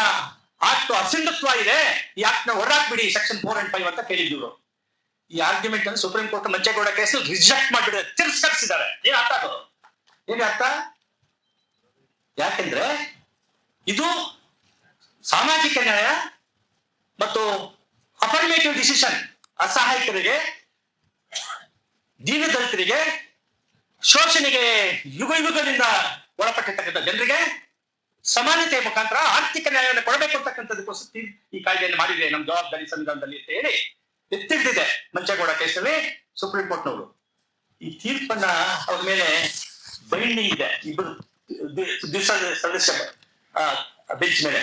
ಆಕ್ಟ್ ಅಸಿಂಧುತ್ವ ಇದೆ, ಈ ಆಕ್ಟ್ ನ ಹೊರಹಾಕ್ಬಿಡಿ ಸೆಕ್ಷನ್ 4 and 5 ಅಂತ ಕೇಳಿದ್ರು. ಈ ಆರ್ಗ್ಯುಮೆಂಟ್ ಅನ್ನು supreme court Manchegowda case reject ಮಾಡಿಬಿಟ್ಟಿದೆ, ತಿರಸ್ಕರಿಸಿದ್ದಾರೆ. ಏನ್ ಅರ್ಥ ಅದು? ಏನ್ ಅರ್ಥ? ಯಾಕೆಂದ್ರೆ ಇದು ಸಾಮಾಜಿಕ ನ್ಯಾಯ ಮತ್ತು ಅಫರ್ಮೇಟಿವ್ ಡಿಸಿಷನ್, ಅಸಹಾಯಕರಿಗೆ, ದೀನದಲಿತರಿಗೆ, ಶೋಷಣೆಗೆ ಯುಗದಿಂದ ಒಳಪಟ್ಟಿರ್ತಕ್ಕಂಥ ಜನರಿಗೆ ಸಮಾನತೆಯ ಮುಖಾಂತರ ಆರ್ಥಿಕ ನ್ಯಾಯವನ್ನು ಕೊಡಬೇಕು ಅಂತಕ್ಕಂಥದಕ್ಕೋಸ್ಕರ ಈ ಕಾಯ್ದೆಯನ್ನು ಮಾಡಿದೆ ನಮ್ಮ ಜವಾಬ್ದಾರಿ ಸಂವಿಧಾನದಲ್ಲಿ ಅಂತ ಹೇಳಿ ಎತ್ತಿಡ್ತಿದೆ ಮಂಚೇಗೌಡ ಕೇಸಲ್ಲಿ ಸುಪ್ರೀಂ ಕೋರ್ಟ್ನವರು. ಈ ತೀರ್ಪನ್ನ ಅವ್ರ ಮೇಲೆ ಬೈಂಡಿಂಗ್ ಇದೆ 2 ಸದಸ್ಯ ಬೆಂಚ್ ಮೇಲೆ.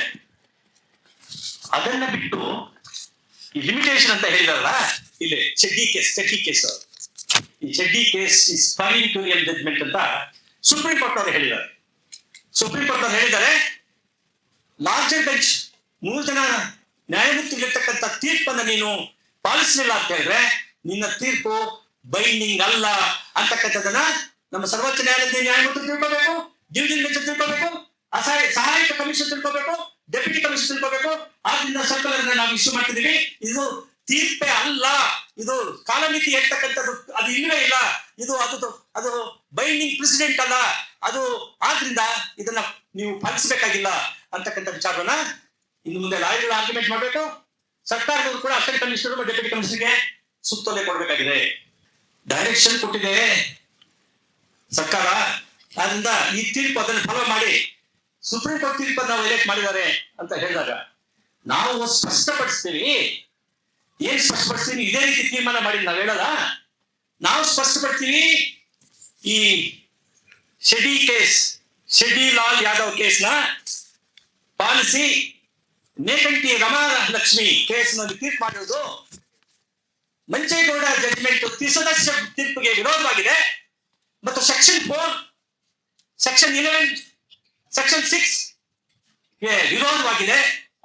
ಅದನ್ನ ಬಿಟ್ಟು ಈ ಲಿಮಿಟೇಷನ್ ಅಂತ ಹೇಳಿದಾರಲ್ಲ, ಇಲ್ಲಿ ಚೆಡ್ಡಿ ಕೇಸ್, ಈ ಚೆಡ್ಡಿ ಕೇಸ್ ಇಸ್ ಪರ್ಮಿಟೋರಿಯಲ್ ಜಡ್ಜ್ಮೆಂಟ್ ಅಂತ ಸುಪ್ರೀಂ ಕೋರ್ಟ್ ಅವರು ಹೇಳಿದ್ದಾರೆ. ಸುಪ್ರೀಂ ಕೋರ್ಟ್ ಅವರು ಹೇಳಿದ್ದಾರೆ, ಲಾರ್ಜರ್ ಬೆಂಚ್ 3 ಜನ ನ್ಯಾಯಮೂರ್ತಿಗಳಿರ್ತಕ್ಕಂಥ ತೀರ್ಪನ್ನು ನೀನು ಪಾಲಿಸಲಿಲ್ಲ ಅಂತ ಹೇಳಿದ್ರೆ ನಿನ್ನ ತೀರ್ಪು ಬೈಂಡಿಂಗ್ ಅಲ್ಲ ಅಂತಕ್ಕಂಥದನ್ನ ನಮ್ಮ ಸರ್ವೋಚ್ಚ ನ್ಯಾಯಾಲಯದ ನ್ಯಾಯಮೂರ್ತಿ ತಿಳ್ಕೋಬೇಕು, ಡಿವಿಷನ್ ಬೆಂಚ್ ತಿಳ್ಕೋಬೇಕು, ಸಹಾಯಕ ಕಮಿಷನ್ ತಿಳ್ಕೋಬೇಕು, ಡೆಪ್ಯೂಟಿ ಕಮಿಷನರ್ ಹೋಗ್ಬೇಕು. ಆದ್ರಿಂದ ಸರ್ಕಲ್ ನಾವು ಇಶ್ಯೂ ಮಾಡ್ತಿದೀವಿ. ಇದು ತೀರ್ಪೇ ಅಲ್ಲ, ಇದು ಕಾಲಮಿತಿ ಹೇಳ್ತಕ್ಕಂಥದ್ದು ಅದು ಇಲ್ಲವೇ ಇಲ್ಲ. ಇದು ಅದು ಬೈಂಡಿಂಗ್ ಪ್ರೆಸಿಡೆಂಟ್ ಅಲ್ಲ ಅದು. ಆದ್ರಿಂದ ಇದನ್ನ ನೀವು ಪಾಲಿಸಬೇಕಾಗಿಲ್ಲ ಅಂತಕ್ಕಂಥ ವಿಚಾರವನ್ನ ಇನ್ನು ಮುಂದೆ ಲಾಯರ್ಗಳು ಆರ್ಗ್ಯುಮೆಂಟ್ ಮಾಡಬೇಕು. ಸರ್ಕಾರದವರು ಕೂಡ ಅಸಿಸ್ಟೆಂಟ್ ಕಮಿಷನರ್ ಡೆಪ್ಯೂಟಿ ಕಮಿಷನರ್ಗೆ ಸುತ್ತೋಲೆ ಕೊಡಬೇಕಾಗಿದೆ. ಡೈರೆಕ್ಷನ್ ಕೊಟ್ಟಿದೆ ಸರ್ಕಾರ. ಆದ್ರಿಂದ ಈ ತೀರ್ಪು ಅದನ್ನು ಫಾಲೋ ಮಾಡಿ. ಸುಪ್ರೀಂ ಕೋರ್ಟ್ ತೀರ್ಪನ್ನು ವೈಲೇಟ್ ಮಾಡಿದ್ದಾರೆ ಅಂತ ಹೇಳಿದಾಗ ನಾವು ಸ್ಪಷ್ಟಪಡಿಸ್ತೀವಿ. ಏನ್ ಸ್ಪಷ್ಟಪಡಿಸ್ತೀವಿ? ಇದೇ ರೀತಿ ತೀರ್ಮಾನ ಮಾಡಿ ನಾವು ಹೇಳಲ್ಲ. ನಾವು ಸ್ಪಷ್ಟಪಡ್ತೀವಿ. ಈ ಶೆಡಿ ಲಾಲ್ ಯಾದವ್ ಕೇಸ್ನ ಪಾಲಿಸಿ ನೇಕಂಟಿ ರಮಾಲಕ್ಷ್ಮಿ ಕೇಸ್ನಲ್ಲಿ ತೀರ್ಪು ಮಾಡಿರುವುದು ಮಂಚೇಗೌಡ ಜಡ್ಜ್ಮೆಂಟ್ ತ್ರಿಸದಸ್ಯ ತೀರ್ಪಿಗೆ ವಿರೋಧವಾಗಿದೆ ಮತ್ತು ಸೆಕ್ಷನ್ 4, ಸೆಕ್ಷನ್ 11, ಸೆಕ್ಷನ್ 6 ಗೆ ವಿರೋಧವಾಗಿದೆ.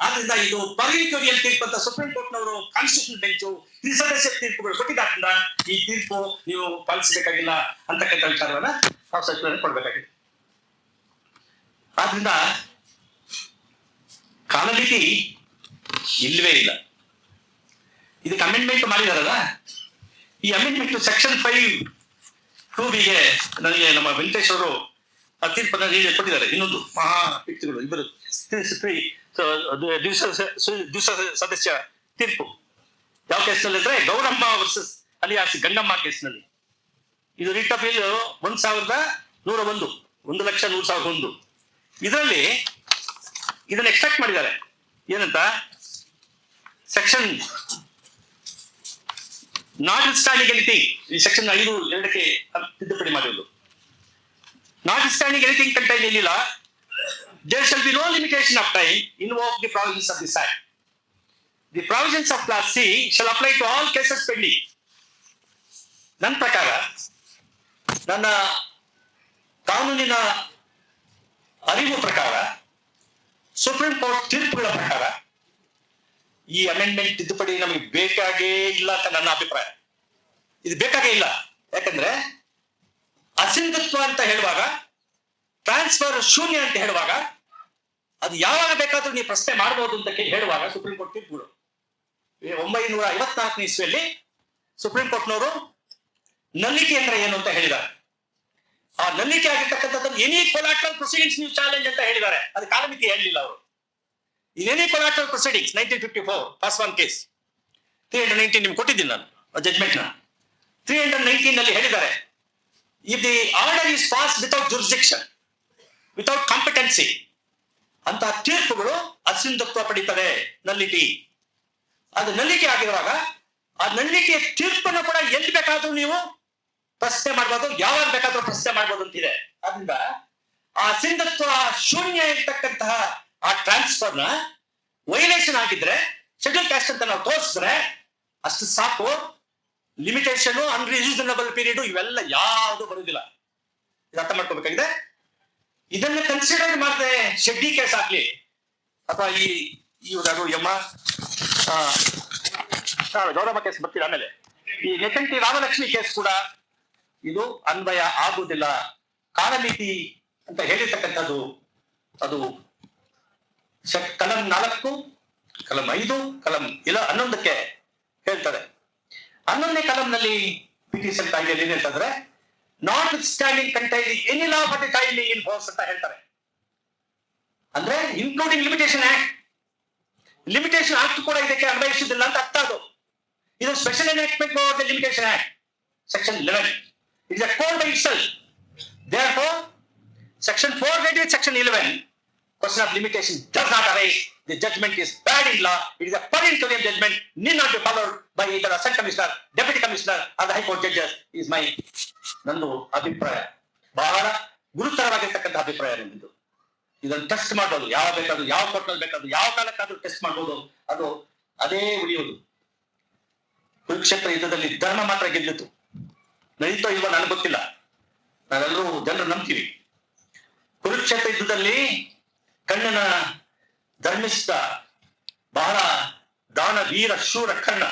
ಆದ್ರಿಂದ ಇದು ಪರ್ವಿಟೋರಿಯಲ್ ತೀರ್ಪು ಅಂತ ಸುಪ್ರೀಂ ಕೋರ್ಟ್ ನವರು ಕಾನ್ಸ್ಟಿಟ್ಯೂಷನ್ ಬೆಂಚು ತ್ರಿಸದಸ್ಯ ತೀರ್ಪುಗಳು ಕೊಟ್ಟಿದ್ದರಿಂದ ಈ ತೀರ್ಪು ನೀವು ಪಾಲಿಸಬೇಕಾಗಿಲ್ಲ ಅಂತಕ್ಕಂಥ ವಿಚಾರವನ್ನ ನಾವು ಸರ್ಕಾರಕ್ಕೆ ಕೊಡಬೇಕಾಗಿದೆ. ಆದ್ರಿಂದ ಕಾಲಮಿತಿ ಇಲ್ಲವೇ ಇಲ್ಲ. ಇದಕ್ಕೆ ಅಮೆಂಡ್ಮೆಂಟ್ ಮಾಡಿದಾರಲ್ಲ, ಈ ಅಮೆಂಡ್ಮೆಂಟ್ ಸೆಕ್ಷನ್ 5(2)ಗೆ ನನಗೆ ನಮ್ಮ ವೆಂಕಟೇಶ್ ಅವರು ಆ ತೀರ್ಪನ್ನು ಕೊಟ್ಟಿದ್ದಾರೆ. ಇನ್ನೊಂದು ಮಹಾ ವ್ಯಕ್ತಿಗಳು ಇಬ್ಬರು ಸದಸ್ಯ ತೀರ್ಪು ಯಾವ ಕೇಸ್ನಲ್ಲಿ ಅಂದ್ರೆ ಗೌರಮ್ಮ ವರ್ಸಸ್ ಅಲಿಯಾಸ್ ಗಂಗಮ್ಮ ಕೇಸ್ನಲ್ಲಿ. ಇದು ರಿಟ್ ಅಪೀಲ್ 1101, 1,100,101. ಇದರಲ್ಲಿ ಇದನ್ನ ಎಕ್ಸ್ಟ್ರಾಕ್ಟ್ ಮಾಡಿದ್ದಾರೆ. ಏನಂತ? ಸೆಕ್ಷನ್ ನಾಟ್ ಸ್ಟ್ಯಾಂಡಿಂಗ್ ಎನಿಥಿಂಗ್, ಈ ಸೆಕ್ಷನ್ 5(2)ಕ್ಕೆ ತಿದ್ದುಪಡಿ ಮಾಡಿರೋದು. ನಾಟ್ ಸ್ಟ್ಯಾಂಡಿಂಗ್ ಎನಿಥಿಂಗ್ ಕಂಟೈನ್ ಏನಿಲ್ಲ. There shall be no limitation of time invoke the provisions of this Act. The provisions of Clause C shall apply to all cases pending. ನನ್ನ ಪ್ರಕಾರ, ನನ್ನ ಕಾನೂನಿನ ಅರಿವು ಪ್ರಕಾರ, ಸುಪ್ರೀಂ ಕೋರ್ಟ್ ತೀರ್ಪುಗಳ ಪ್ರಕಾರ ಈ ಅಮೆಂಡ್ಮೆಂಟ್ ತಿದ್ದುಪಡಿ ನಮಗೆ ಬೇಕಾಗೇ ಇಲ್ಲ ಅಂತ ನನ್ನ ಅಭಿಪ್ರಾಯ. ಇದು ಬೇಕಾಗೇ ಇಲ್ಲ. ಯಾಕಂದ್ರೆ ಅಸಿಂಧುತ್ವ ಅಂತ ಹೇಳುವಾಗ, ಟ್ರಾನ್ಸ್ಫರ್ ಶೂನ್ಯ ಅಂತ ಹೇಳುವಾಗ, ಅದು ಯಾವಾಗ ಬೇಕಾದ್ರೂ ನೀವು ಪ್ರಶ್ನೆ ಮಾಡಬಹುದು ಅಂತ ಹೇಳುವಾಗ ಸುಪ್ರೀಂ ಕೋರ್ಟ್ ತೀರ್ಪುಗಳು 1954 ಇಸ್ವಿಯಲ್ಲಿ ಸುಪ್ರೀಂ ಕೋರ್ಟ್ನವರು ನಲ್ಲಿಕೆ ಅಂದ್ರೆ ಏನು ಅಂತ ಹೇಳಿದ್ದಾರೆ. ಆ ನಲ್ಲಿಕೆ ಆಗಿರ್ತಕ್ಕಂಥದ್ದು ಎನಿ ಕೊಲಾಟ್ರಲ್ ಪ್ರೊಸೀಡಿಂಗ್ಸ್ ನೀವು ಚಾಲೆಂಜ್ ಅಂತ ಹೇಳಿದ್ದಾರೆ. ಅದು ಕಾಲಮಿತಿ ಹೇಳಲಿಲ್ಲ ಅವರು. Any collateral proceedings 1954 pass 1 case 319 ನಿಮ್ಗೆ ಕೊಟ್ಟಿದ್ದೀನಿ ನಾನು ಜಡ್ಜ್ಮೆಂಟ್ ನ. 319 ನಲ್ಲಿ ಹೇಳಿದ್ದಾರೆ, if the order is passed without jurisdiction, without competency, ಅಂತ ತೀರ್ಪುಗಳು ಅಸಿಂಧುತ್ವ ಪಡೀತದೆ. ನಲ್ಲಿಟಿ ಅದು ನಲ್ಲಿಕೆ ಆಗಿರುವಾಗ ಆ ನಲ್ಲಿಕೆಯ ತೀರ್ಪನ್ನು ಕೂಡ ಎಲ್ಲಿ ಬೇಕಾದ್ರೂ ನೀವು ಪ್ರಶ್ನೆ ಮಾಡಬಹುದು, ಯಾವಾಗ ಬೇಕಾದ್ರೂ ಪ್ರಶ್ನೆ ಮಾಡಬಹುದು ಅಂತಿದೆ. ಅದರಿಂದ ಆ ಅಸಿಂಧುತ್ವ ಶೂನ್ಯ ಇರ್ತಕ್ಕಂತಹ ಆ ಟ್ರಾನ್ಸ್ಫರ್ ನ ವೈಲೇಷನ್ ಆಗಿದ್ರೆ ಶೆಡ್ಯೂಲ್ ಕ್ಯಾಸ್ಟ್ ಅಂತ ನಾವು ತೋರಿಸಿದ್ರೆ ಅಷ್ಟು ಸಾಕು. ಲಿಮಿಟೇಷನ್, ಅನ್ರೀಸನಬಲ್ ಪೀರಿಯಡ್ ಇವೆಲ್ಲ ಯಾವುದು ಬರುವುದಿಲ್ಲ. ಇದು ಅರ್ಥ ಮಾಡ್ಕೋಬೇಕಾಗಿದೆ. ಇದನ್ನ ಕನ್ಸಿಡರ್ ಮಾಡದೆ ಶೆಡ್ಡಿ ಕೇಸ್ ಆಗ್ಲಿ ಅಥವಾ ಇವ್ರು ಯಮ್ಮ ಗೌರವ ಕೇಸ್ ಬರ್ತೀರ, ಆಮೇಲೆ ಈ ನೆಕಂಟಿ ರಾಮಲಕ್ಷ್ಮಿ ಕೇಸ್ ಕೂಡ ಇದು ಅನ್ವಯ ಆಗುವುದಿಲ್ಲ. ಕಾಲಮಿತಿ ಅಂತ ಹೇಳಿರ್ತಕ್ಕಂಥದ್ದು ಅದು ಕಲಂ 4, ಕಲಂ 5, ಕಲಂ 11ಕ್ಕೆ ಹೇಳ್ತಾರೆ. 11ನೇ ಕಲಂನಲ್ಲಿ ಪಿಟಿಷನ್ ಕಾಯ್ದೆಯಲ್ಲಿ ಏನ್ ಹೇಳ್ತಂದ್ರೆ, not standing containing any law but timely in force ಅಂತ ಹೇಳ್ತಾರೆ. ಅಂದ್ರೆ including limitation act. Limitation act ಕೂಡ ಇದಕ್ಕೆ ಅನ್ವಯಿಸುವುದಿಲ್ಲ ಅಂತ ಅರ್ಥ. ಅದು ಇದು special enactment for the limitation act section 11. It is a code by itself. Therefore, section 4 read with section 11, question of limitation does not arise. The judgment is bad in law. It is a peremptory judgment, need not be followed by either assistant commissioner, deputy commissioner or the high court judges. Is my ನಂದು ಅಭಿಪ್ರಾಯ. ಬಹಳ ಗುರುತರವಾಗಿರ್ತಕ್ಕಂಥ ಅಭಿಪ್ರಾಯ ನಿಂದು. ಇದನ್ನು test ಮಾಡಬಹುದು, ಯಾವ ಬೇಕಾದ್ರೂ, ಯಾವ ಕೋರ್ಟ್ನಲ್ಲಿ ಬೇಕಾದ್ರೂ, ಯಾವ ಕಾಲಕ್ಕಾದ್ರೂ ಟೆಸ್ಟ್ ಮಾಡಬಹುದು. ಅದು ಅದೇ ಉಳಿಯುವುದು. ಕುರುಕ್ಷೇತ್ರ ಯುದ್ಧದಲ್ಲಿ ಧರ್ಮ ಮಾತ್ರ ಗೆದ್ದಿತು. ನಡೀತೋ ಇಲ್ವೋ ನನಗೆ ಗೊತ್ತಿಲ್ಲ, ನಾವೆಲ್ಲರೂ ಜನರು ನಂಬ್ತೀವಿ. ಕುರುಕ್ಷೇತ್ರ ಯುದ್ಧದಲ್ಲಿ ಕಣ್ಣನ ಧರ್ಮಿಷ್ಠ, ಬಹಳ ದಾನ ವೀರ ಶೂರ ಕರ್ಣ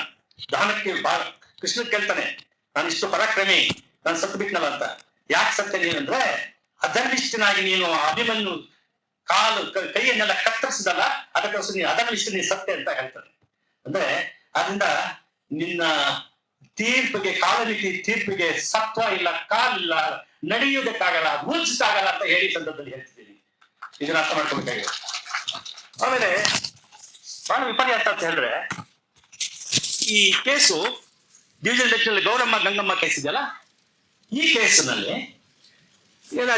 ದಾನಕ್ಕೆ ಬಹಳ ಕೃಷ್ಣ ಕೇಳ್ತಾನೆ, ನಾನು ಇಷ್ಟು ಪರಾಕ್ರಮಿ, ನಾನು ಸತ್ತು ಬಿಟ್ನಲ್ಲ ಅಂತ. ಯಾಕೆ ಸತ್ಯ ನೀನಂದ್ರೆ, ಅಧರ್ಮಿಷ್ಠನಾಗಿ ನೀನು ಅಭಿಮನ್ಯು ಕೈಯನ್ನೆಲ್ಲ ಕತ್ತರಿಸಿದಲ್ಲ, ಅದಕ್ಕೋಸ್ಕರ ನೀನು ಅದನ್ನು ಇಷ್ಟು ನೀನು ಸತ್ಯ ಅಂತ ಹೇಳ್ತಾರೆ. ಅಂದ್ರೆ ಅದರಿಂದ ನಿನ್ನ ತೀರ್ಪಿಗೆ, ಕಾಲಮಿತಿ ತೀರ್ಪಿಗೆ ಸತ್ವ ಇಲ್ಲ, ಕಾಲಿಲ್ಲ, ನಡೆಯುವುದಕ್ಕಾಗಲ್ಲ, ಮುಚ್ಚಾಗಲ್ಲ ಅಂತ ಹೇಳಿ ಸಂದರ್ಭದಲ್ಲಿ ಹೇಳ್ತಿದ್ದೀನಿ. ಇದನ್ನ ಅರ್ಥ ಮಾಡ್ಕೋಬೇಕಾಗಿದೆ. ಆಮೇಲೆ ಬಹಳ ವಿಪರ್ಯಾಸ ಅಂತ ಹೇಳಿದ್ರೆ, ಈ ಕೇಸು ಡಿವಿಷನ್ ಬೆಂಚ್ನಲ್ಲಿ ಗೌರಮ್ಮ ಗಂಗಮ್ಮ ಕೇಸ್ ಇದೆಯಲ್ಲ, ಈ ಕೇಸಿನಲ್ಲಿ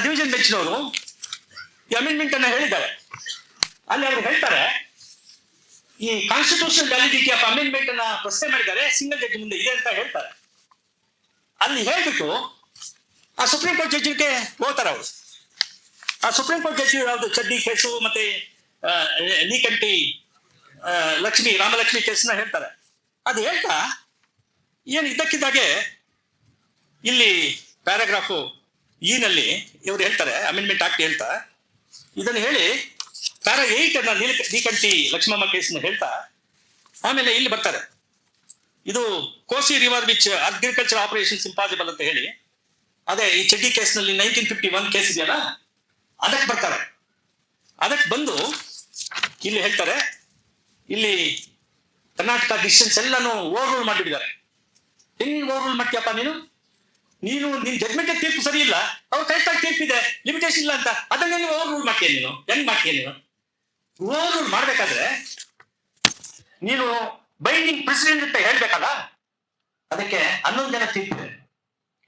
ಡಿವಿಷನ್ ಬೆಂಚ್ನವರು ಈ ಅಮೆಂಡ್ಮೆಂಟ್ ಅನ್ನ ಹೇಳಿದ್ದಾರೆ. ಅಲ್ಲಿ ಅವರು ಹೇಳ್ತಾರೆ, ಈ ಕಾನ್ಸ್ಟಿಟ್ಯೂಷನಲ್ ವ್ಯಾಲಿಡಿಟಿ ಆಫ್ ಅಮೆಂಡ್ಮೆಂಟ್ ಅನ್ನ ಪ್ರಶ್ನೆ ಮಾಡಿದ್ದಾರೆ, ಸಿಂಗಲ್ ಜಡ್ಜ್ ಮುಂದೆ ಇದೆ ಅಂತ ಹೇಳ್ತಾರೆ. ಅಲ್ಲಿ ಹೇಳ್ಬಿಟ್ಟು ಆ ಸುಪ್ರೀಂ ಕೋರ್ಟ್ ಜಡ್ಜಿಗೆ ಹೋಗ್ತಾರೆ ಅವರು. ಆ ಸುಪ್ರೀಂ ಕೋರ್ಟ್ ಜಡ್ಜಿ ಯಾವುದು ಚಡ್ಡಿ ಕೇಸು ಮತ್ತೆ ನೀಕಂಠಿ ರಾಮಲಕ್ಷ್ಮಿ ಕೇಸ್ನ ಹೇಳ್ತಾರೆ. ಅದು ಹೇಳ್ತಾ ಏನು ಇದ್ದಕ್ಕಿದ್ದಾಗೆ ಇಲ್ಲಿ ಪ್ಯಾರಾಗ್ರಾಫು ನಲ್ಲಿ ಇವರು ಹೇಳ್ತಾರೆ, ಅಮೆಂಡ್ಮೆಂಟ್ ಆಕ್ಟ್ ಹೇಳ್ತಾ ಇದನ್ನು ಹೇಳಿ ಪ್ಯಾರಾ 8 ಅನ್ನ ನೀಕಂಠಿ ಲಕ್ಷ್ಮಮ್ಮ ಕೇಸ್ನ ಹೇಳ್ತಾ ಆಮೇಲೆ ಇಲ್ಲಿ ಬರ್ತಾರೆ, ಇದು Kosi river which agriculture operations impossible ಅಂತ ಹೇಳಿ, ಅದೇ ಈ ಚಡ್ಡಿ ಕೇಸ್ನಲ್ಲಿ 1951 ಕೇಸ್ ಇದೆಯಲ್ಲ, ಅದಕ್ಕೆ ಬರ್ತಾರೆ. ಅದಕ್ಕೆ ಬಂದು ಇಲ್ಲಿ ಹೇಳ್ತಾರೆ, ಇಲ್ಲಿ ಕರ್ನಾಟಕ ಡಿಸಿಷನ್ಸ್ ಎಲ್ಲಾನು ಓವರ್ ರೂಲ್ ಮಾಡಿಬಿಟ್ಟಿದ್ದಾರೆ. ಹೆಂಗ್ ಓವರ್ ರೂಲ್ ಮಾಡ್ತೀಯಪ್ಪ ನೀನು ನಿನ್ ಜಡ್ಮೆಂಟ್ ತೀರ್ಪು ಸರಿ ಇಲ್ಲ, ಅವ್ರು ಕರೆಕ್ಟ್ ಆಗಿ ತೀರ್ಪಿದೆ, ಲಿಮಿಟೇಷನ್ ಇಲ್ಲ ಅಂತ, ಅದನ್ನ ನೀವು ಓವರ್ ರೂಲ್ ಮಾಡ್ತೀಯ. ನೀನು ಹೆಂಗ್ ಮಾಡ್ತೀಯ? ನೀನು ಓವರ್ ರೂಲ್ ಮಾಡ್ಬೇಕಾದ್ರೆ ನೀನು ಬೈಂಡಿಂಗ್ ಪ್ರೆಸಿಡೆಂಟ್ ಅಂತ ಹೇಳ್ಬೇಕಲ್ಲ. ಅದಕ್ಕೆ 11 ಜನ ತೀರ್ಪಿದೆ.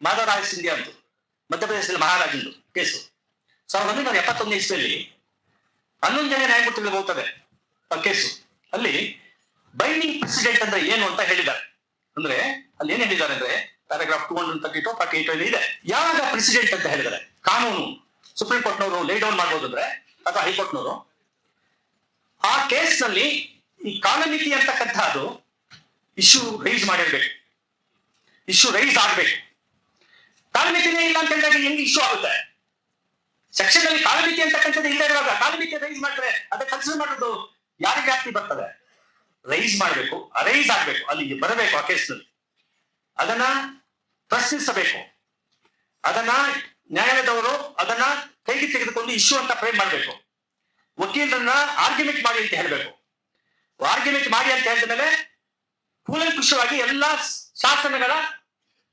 ಮಾಧವರಾಜ್ ಸಿಂಧಿಯಾ ಅಂತ ಮಧ್ಯಪ್ರದೇಶದಲ್ಲಿ ಮಹಾರಾಜಂದು ಕೇಸು 1971 ಇಸ್ವಿಯಲ್ಲಿ 11 ಜನ ನ್ಯಾಯಮೂರ್ತಿಗಳಿಗೆ ಹೋಗ್ತದೆ ಆ ಕೇಸು. ಅಲ್ಲಿ ಬೈಂಡಿಂಗ್ ಪ್ರೆಸಿಡೆಂಟ್ ಅಂದ್ರೆ ಏನು ಅಂತ ಹೇಳಿದ್ದಾರೆ. ಅಂದ್ರೆ ಅಲ್ಲಿ ಏನ್ ಹೇಳಿದ್ದಾರೆ ಅಂದ್ರೆ ಪ್ಯಾರಾಗ್ರಾಫ್ 232 48 ಇದೆ. ಯಾವಾಗ ಪ್ರೆಸಿಡೆಂಟ್ ಅಂತ ಹೇಳಿದರೆ ಕಾನೂನು ಸುಪ್ರೀಂ ಕೋರ್ಟ್ನವರು ಲೇ ಡೌನ್ ಮಾಡಬಹುದು ಅಂದ್ರೆ, ಅಥವಾ ಹೈಕೋರ್ಟ್ನವರು ಆ ಕೇಸ್ ನಲ್ಲಿ ಈ ಕಾಲಮಿತಿ ಅಂತಕ್ಕಂಥದ್ದು ಇಶ್ಯೂ ರೈಸ್ ಮಾಡಿರ್ಬೇಕು, ಇಶ್ಯೂ ರೈಸ್ ಆಗ್ಬೇಕು. ಕಾಲಮಿತಿನೇ ಇಲ್ಲ ಅಂತ ಹೇಳಿದಾಗ ಹೆಂಗ್ ಇಶ್ಯೂ ಆಗುತ್ತೆ? ಸೆಕ್ಷನ್ ಅಲ್ಲಿ ಕಾಲಮಿತಿ ಅಂತಕ್ಕಂಥದ್ದು ಇಲ್ಲದೆ ಇರುವಾಗ ಕಾಲಮಿತಿ ರೈಸ್ ಮಾಡಿದ್ರೆ ಅದಕ್ಕೆ ಕನ್ಸಿಡರ್ ಮಾಡೋದು ಯಾರಿಗೆ ವ್ಯಾಪ್ತಿ ಬರ್ತದೆ? ರೈಸ್ ಮಾಡಬೇಕು, ರೈಸ್ ಆಗ್ಬೇಕು, ಅಲ್ಲಿಗೆ ಬರಬೇಕು ಆ ಕೇಸ್ನಲ್ಲಿ, ಅದನ್ನ ಪ್ರಶ್ನಿಸಬೇಕು, ಅದನ್ನ ನ್ಯಾಯಾಲಯದವರು ಅದನ್ನ ಕೈಗೆ ತೆಗೆದುಕೊಂಡು ಇಶ್ಯೂ ಅಂತ ಫ್ರೇಮ್ ಮಾಡಬೇಕು. ವಕೀಲರನ್ನ ಆರ್ಗ್ಯುಮೆಂಟ್ ಮಾಡಿ ಅಂತ ಹೇಳಬೇಕು. ಆರ್ಗ್ಯುಮೆಂಟ್ ಮಾಡಿ ಅಂತ ಹೇಳಿದ ಮೇಲೆ ಕೂಲಂಕುಷವಾಗಿ ಎಲ್ಲಾ ಶಾಸನಗಳ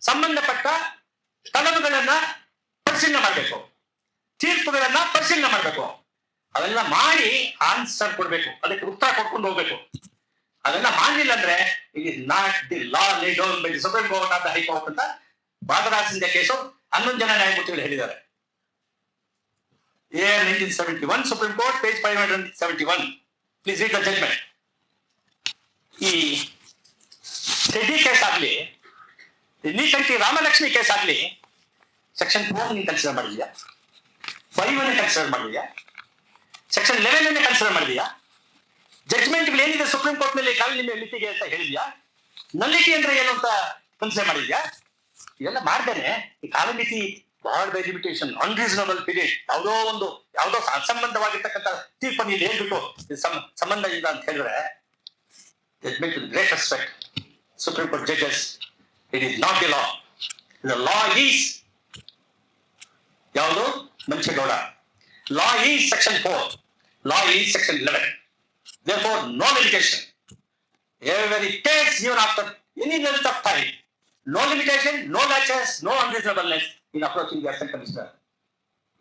ಸಂಬಂಧಪಟ್ಟ ಕಲಮುಗಳನ್ನ ಪರಿಶೀಲನೆ ಮಾಡಬೇಕು, ತೀರ್ಪುಗಳನ್ನ ಪರಿಶೀಲನೆ ಮಾಡಬೇಕು. ಅವೆಲ್ಲ ಮಾಡಿ ಆನ್ಸರ್ ಕೊಡ್ಬೇಕು, ಅದಕ್ಕೆ ಉತ್ತರ ಕೊಡ್ಕೊಂಡು ಹೋಗ್ಬೇಕು. ಅದೆಲ್ಲ ಮಾಡಲಿಲ್ಲ ಅಂದ್ರೆ it is not the law laid down by the supreme court of the high court ಅಂತ ಮಾಧವರಾಜ್ ಸಿಂಧಿಯಾ ಕೇಸು 11 ಜನ ನ್ಯಾಯಮೂರ್ತಿಗಳು ಹೇಳಿದ್ದಾರೆ. year 1971 supreme court page 571. Please read the judgement. ಈ ಚಡ್ಡಿ ಕೇಸ್ ಆಗ್ಲಿ, ನೀಕಂಠಿ ರಾಮಲಕ್ಷ್ಮಿ ಕೇಸ್ ಆಗ್ಲಿ, ಸೆಕ್ಷನ್ 4 ನೀನು ಕನ್ಸಿಡರ್ ಮಾಡಿದ್ಯಾ? 5 ಅನ್ನು ಕನ್ಸಿಡರ್ ಮಾಡಿದ್ಯಾ? ಸೆಕ್ಷನ್ 11 ಅನ್ನು ಕನ್ಸಿಡರ್ ಮಾಡಿದ್ಯಾ? ಜಡ್ಜ್ಮೆಂಟ್ ಏನಿದೆ ಸುಪ್ರೀಂ ಕೋರ್ಟ್ ನಲ್ಲಿ ಕಾಲಮಿತಿಗೆ ಅಂತ ಹೇಳಿದ್ಯಾ? ನಲ್ಲಿಟಿ ಅಂದ್ರೆ ಏನು ಅಂತ ಕನ್ಸಿಡರ್ ಮಾಡಿದ್ಯಾ? ಇವೆಲ್ಲ ಮಾಡ್ದೇನೆ ಈ ಕಾಲಮಿತಿ barred by limitation, unreasonable period, ಯಾವುದೋ ಅಸಂಬಂಧವಾಗಿರ್ತಕ್ಕಂಥ ತೀರ್ಪನ್ನು ಇಲ್ಲಿ ಹೇಳ್ಬಿಟ್ಟು ಸಂಬಂಧ ಇಲ್ಲ ಅಂತ ಹೇಳಿದ್ರೆ, judgment with great respect, supreme court judges, it is not the law. The law is ಯಾವುದು? Manchegowda. Law is section 4, law is section 11. Therefore, no limitation. Every case, even after any length of time, no limitation, no latches, no unreasonableness in approaching the assent commissioner.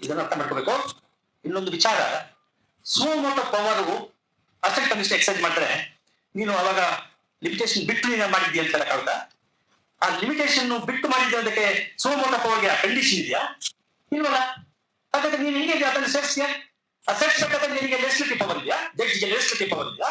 ಇದನ್ನು ಅರ್ಥ ಮಾಡ್ಕೋಬೇಕು. ಇನ್ನೊಂದು ವಿಚಾರ, suo motu power assent commission excise ಮಾಡಿದ್ರೆ ನೀನು ಅವಾಗ limitation ಬಿಟ್ಟು ನೀನು ಮಾಡಿದ್ಯಾ ಅಂತ ಹೇಳಕ್ಕಾಗುತ್ತಾ? ಆ ಲಿಮಿಟೇಷನ್ ಬಿಟ್ಟು ಮಾಡಿದ್ದೆ ಅದಕ್ಕೆ ಸುಮೋಟೋ ಪವರ್ಗೆ ಆ ಕಂಡೀಷನ್ ಇದೆಯಾ? ಇಲ್ವಲ್ಲ. ಹಾಗಾದ್ರೆ ನೀನು ಹೆಂಗೆ ಅದನ್ನು ಸೇರಿಸ್ತೀಯಾ? ಸೇರಿಸಬೇಕಾದ್ರೆ ನಿನಗೆ ಲೆಜಿಸ್ಲೇಟಿವ್ ಪವರ್ ಇದೆಯಾ? ಜಡ್ಜ್ಗೆ ಲೆಜಿಸ್ಲೇಟಿವ್ ಪವರ್ ಇದೆಯಾ?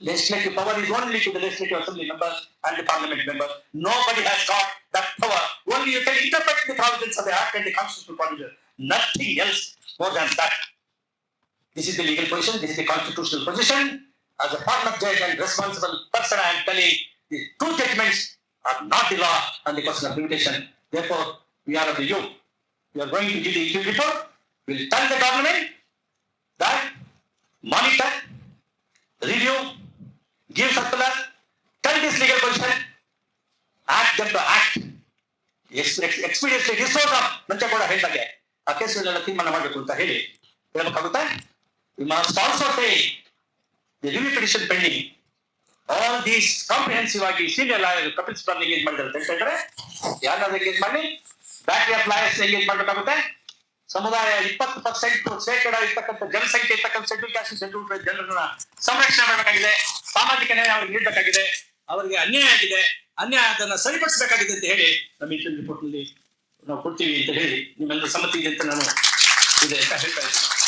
Legislative power is only to the legislative assembly members and the parliament members. Nobody has got that power. Only you can interpret the provisions of the act and the constitutional provisions. Nothing else more than that. This is the legal position. This is the constitutional position. As a former judge and responsible person, I am telling these two judgments are not the law on the question of limitation. Therefore, we are of the view. We are going to give the issue report. We will tell the government that monitor, review, give circular, tell this legal position, act them to act, expeditiously dispose of Manchegowda ಹೇಳಿದಾಗೆ ಆ ಕೇಸುಗಳನ್ನೆಲ್ಲ ತೀರ್ಮಾನ ಮಾಡಬೇಕು ಅಂತ ಹೇಳಿ ಹೇಳ್ಬೇಕಾಗುತ್ತೆ. We must also pay the review petition pending. All these comprehensive ಆಗಿ senior lawyer Kapil Sibal engage ಮಾಡಿದ್ದಾರೆ ಅಂತ ಹೇಳಿದ್ರೆ ಯಾರನ್ನ ಎಂಗೇಜ್ ಮಾಡಿ ಬ್ಯಾಟರಿ ಆಫ್ ಲಾಯರ್ಸ್ ಎಂಗೇಜ್ ಮಾಡಬೇಕಾಗುತ್ತೆ. ಸಮುದಾಯ 20% ಶೇಕಡ ಇರ್ತಕ್ಕಂಥ ಜನಸಂಖ್ಯೆ ಇರ್ತಕ್ಕಂಥ ಶೆಡ್ಯೂಲ್ ಕ್ಯಾಸ್ಟ್ ಶೆಡ್ಯೂಲ್ ಜನರನ್ನ ಸಂರಕ್ಷಣೆ ಮಾಡಬೇಕಾಗಿದೆ. ಸಾಮಾಜಿಕ ನ್ಯಾಯ ಅವ್ರಿಗೆ ನೀಡಬೇಕಾಗಿದೆ. ಅವರಿಗೆ ಅನ್ಯಾಯ ಆಗಿದೆ, ಅನ್ಯಾಯ ಅದನ್ನ ಸರಿಪಡಿಸಬೇಕಾಗಿದೆ ಅಂತ ಹೇಳಿ ನಮ್ಮ ಇಂಟರ್ವ್ಯೂ ರಿಪೋರ್ಟ್ ನಲ್ಲಿ ನಾವು ಕೊಡ್ತೀವಿ ಅಂತ ಹೇಳಿ ನಿಮ್ಮೆಲ್ಲರ ಸಮ್ಮತಿ ಇದೆ ಅಂತ ನಾನು ಇದೆ ಅಂತ ಹೇಳ್ತಾ ಇದ್ದೀನಿ.